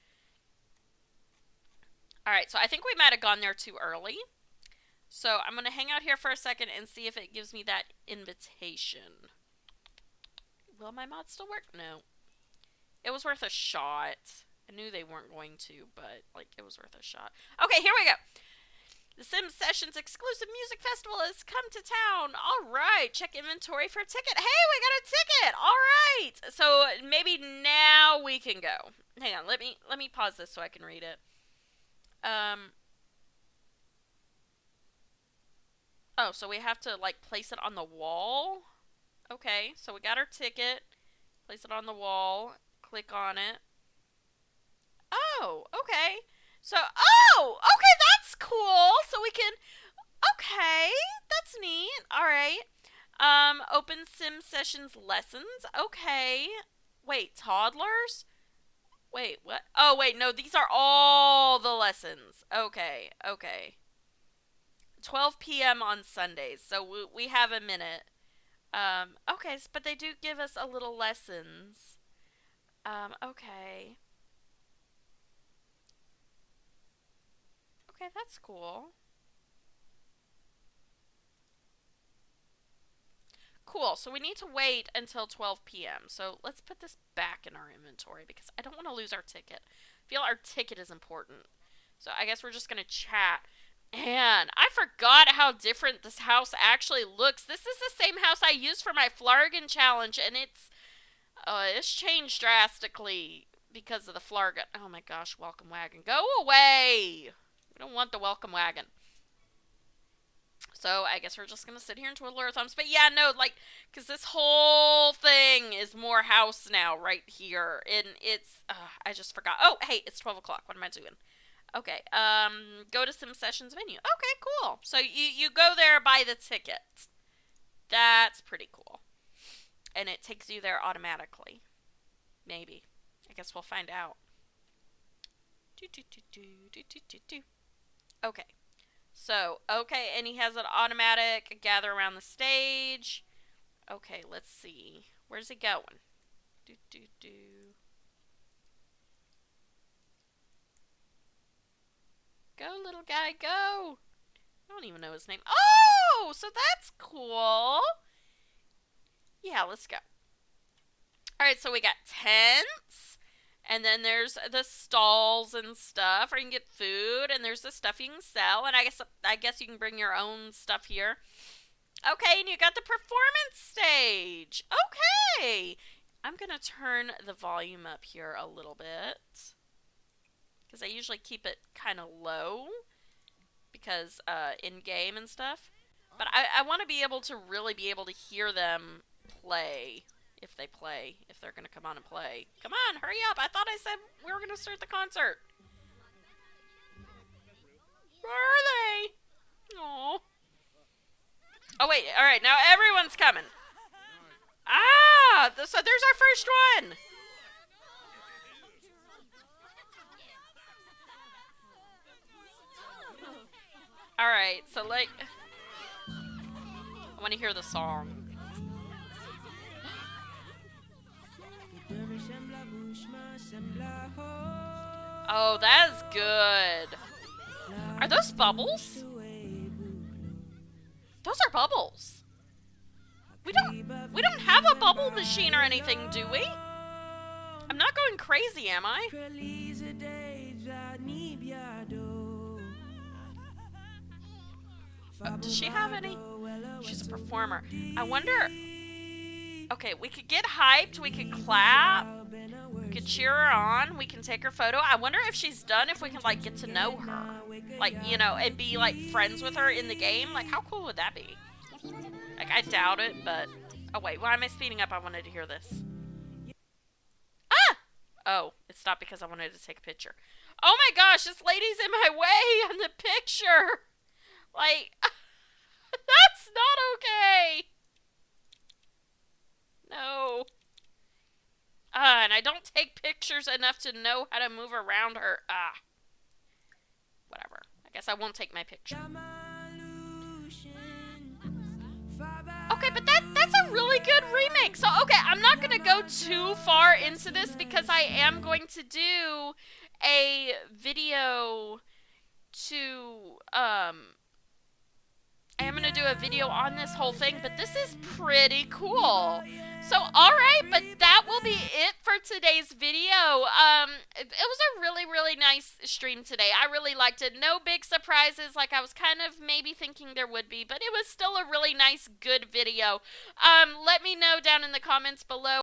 Alright, so I think we might have gone there too early. So I'm going to hang out here for a second and see if it gives me that invitation. Will my mod still work? No. It was worth a shot. I knew they weren't going to, but, like, it was worth a shot. Okay, here we go. The Sims Sessions exclusive music festival has come to town. All right, check inventory for a ticket. Hey, we got a ticket. All right. So maybe now we can go. Hang on, let me pause this so I can read it. Oh, so we have to, like, place it on the wall? Okay, so we got our ticket. Place it on the wall. Click on it. Oh, okay. So, okay, that's cool. So we can, okay, that's neat. All right. Open Sim Sessions lessons. Okay. Wait, toddlers? Wait, what? Oh, wait, no, these are all the lessons. Okay, okay. 12 p.m. on Sundays, so we have a minute. Okay, but they do give us a little lessons. Okay. Okay, that's cool. Cool, so we need to wait until 12 p.m. So let's put this back in our inventory because I don't want to lose our ticket. I feel our ticket is important. So I guess we're just going to chat. Man, I forgot how different this house actually looks. This is the same house I used for my Flargan challenge, and it's changed drastically because of the Flargan. Oh my gosh, welcome wagon. Go away! We don't want the welcome wagon. So I guess we're just gonna sit here and twiddle our thumbs. But yeah, no, like, because this whole thing is more house now, right here, and it's I just forgot. Oh, hey, it's 12 o'clock. What am I doing? Okay, go to Sim Sessions menu. Okay, cool. So you go there, buy the ticket. That's pretty cool. And it takes you there automatically. Maybe. I guess we'll find out. Okay. So, okay, and he has an automatic gather around the stage. Okay, let's see. Where's he going? Go, little guy, go! I don't even know his name. Oh, so that's cool. Yeah, let's go. Alright, so we got tents. And then there's the stalls and stuff, or you can get food, and there's the stuff you can sell, and I guess you can bring your own stuff here. Okay, and you got the performance stage. Okay. I'm going to turn the volume up here a little bit, because I usually keep it kind of low, because in-game and stuff. But I want to be able to really be able to hear them play. If they play, if they're going to come on and play. Come on, hurry up. I thought I said we were going to start the concert. Where are they? Aww. Oh, wait. All right, now everyone's coming. Ah, so there's our first one. All right, so like, I want to hear the song. Oh, that's good. Are those bubbles? Those are bubbles. We don't have a bubble machine or anything, do we? I'm not going crazy, am I? Does she have any? She's a performer. I wonder. Okay, we could get hyped. We could clap. We could cheer her on. We can take her photo. I wonder if she's done, if we can, like, get to know her. Like, you know, and be, like, friends with her in the game. Like, how cool would that be? Like, I doubt it, but... Oh, wait. Why am I speeding up? I wanted to hear this. Ah! Oh, it stopped because I wanted to take a picture. Oh, my gosh. This lady's in my way on the picture. Like, that's not okay. No. And I don't take pictures enough to know how to move around her. Whatever. I guess I won't take my picture. Okay, but that's a really good remake. So, okay, I'm not going to go too far into this because I am going to do a video to, I am going to do a video on this whole thing, but this is pretty cool. So, alright, but that will be it for today's video. It was a really, really nice stream today. I really liked it. No big surprises like I was kind of maybe thinking there would be, but it was still a really nice, good video. Let me know down in the comments below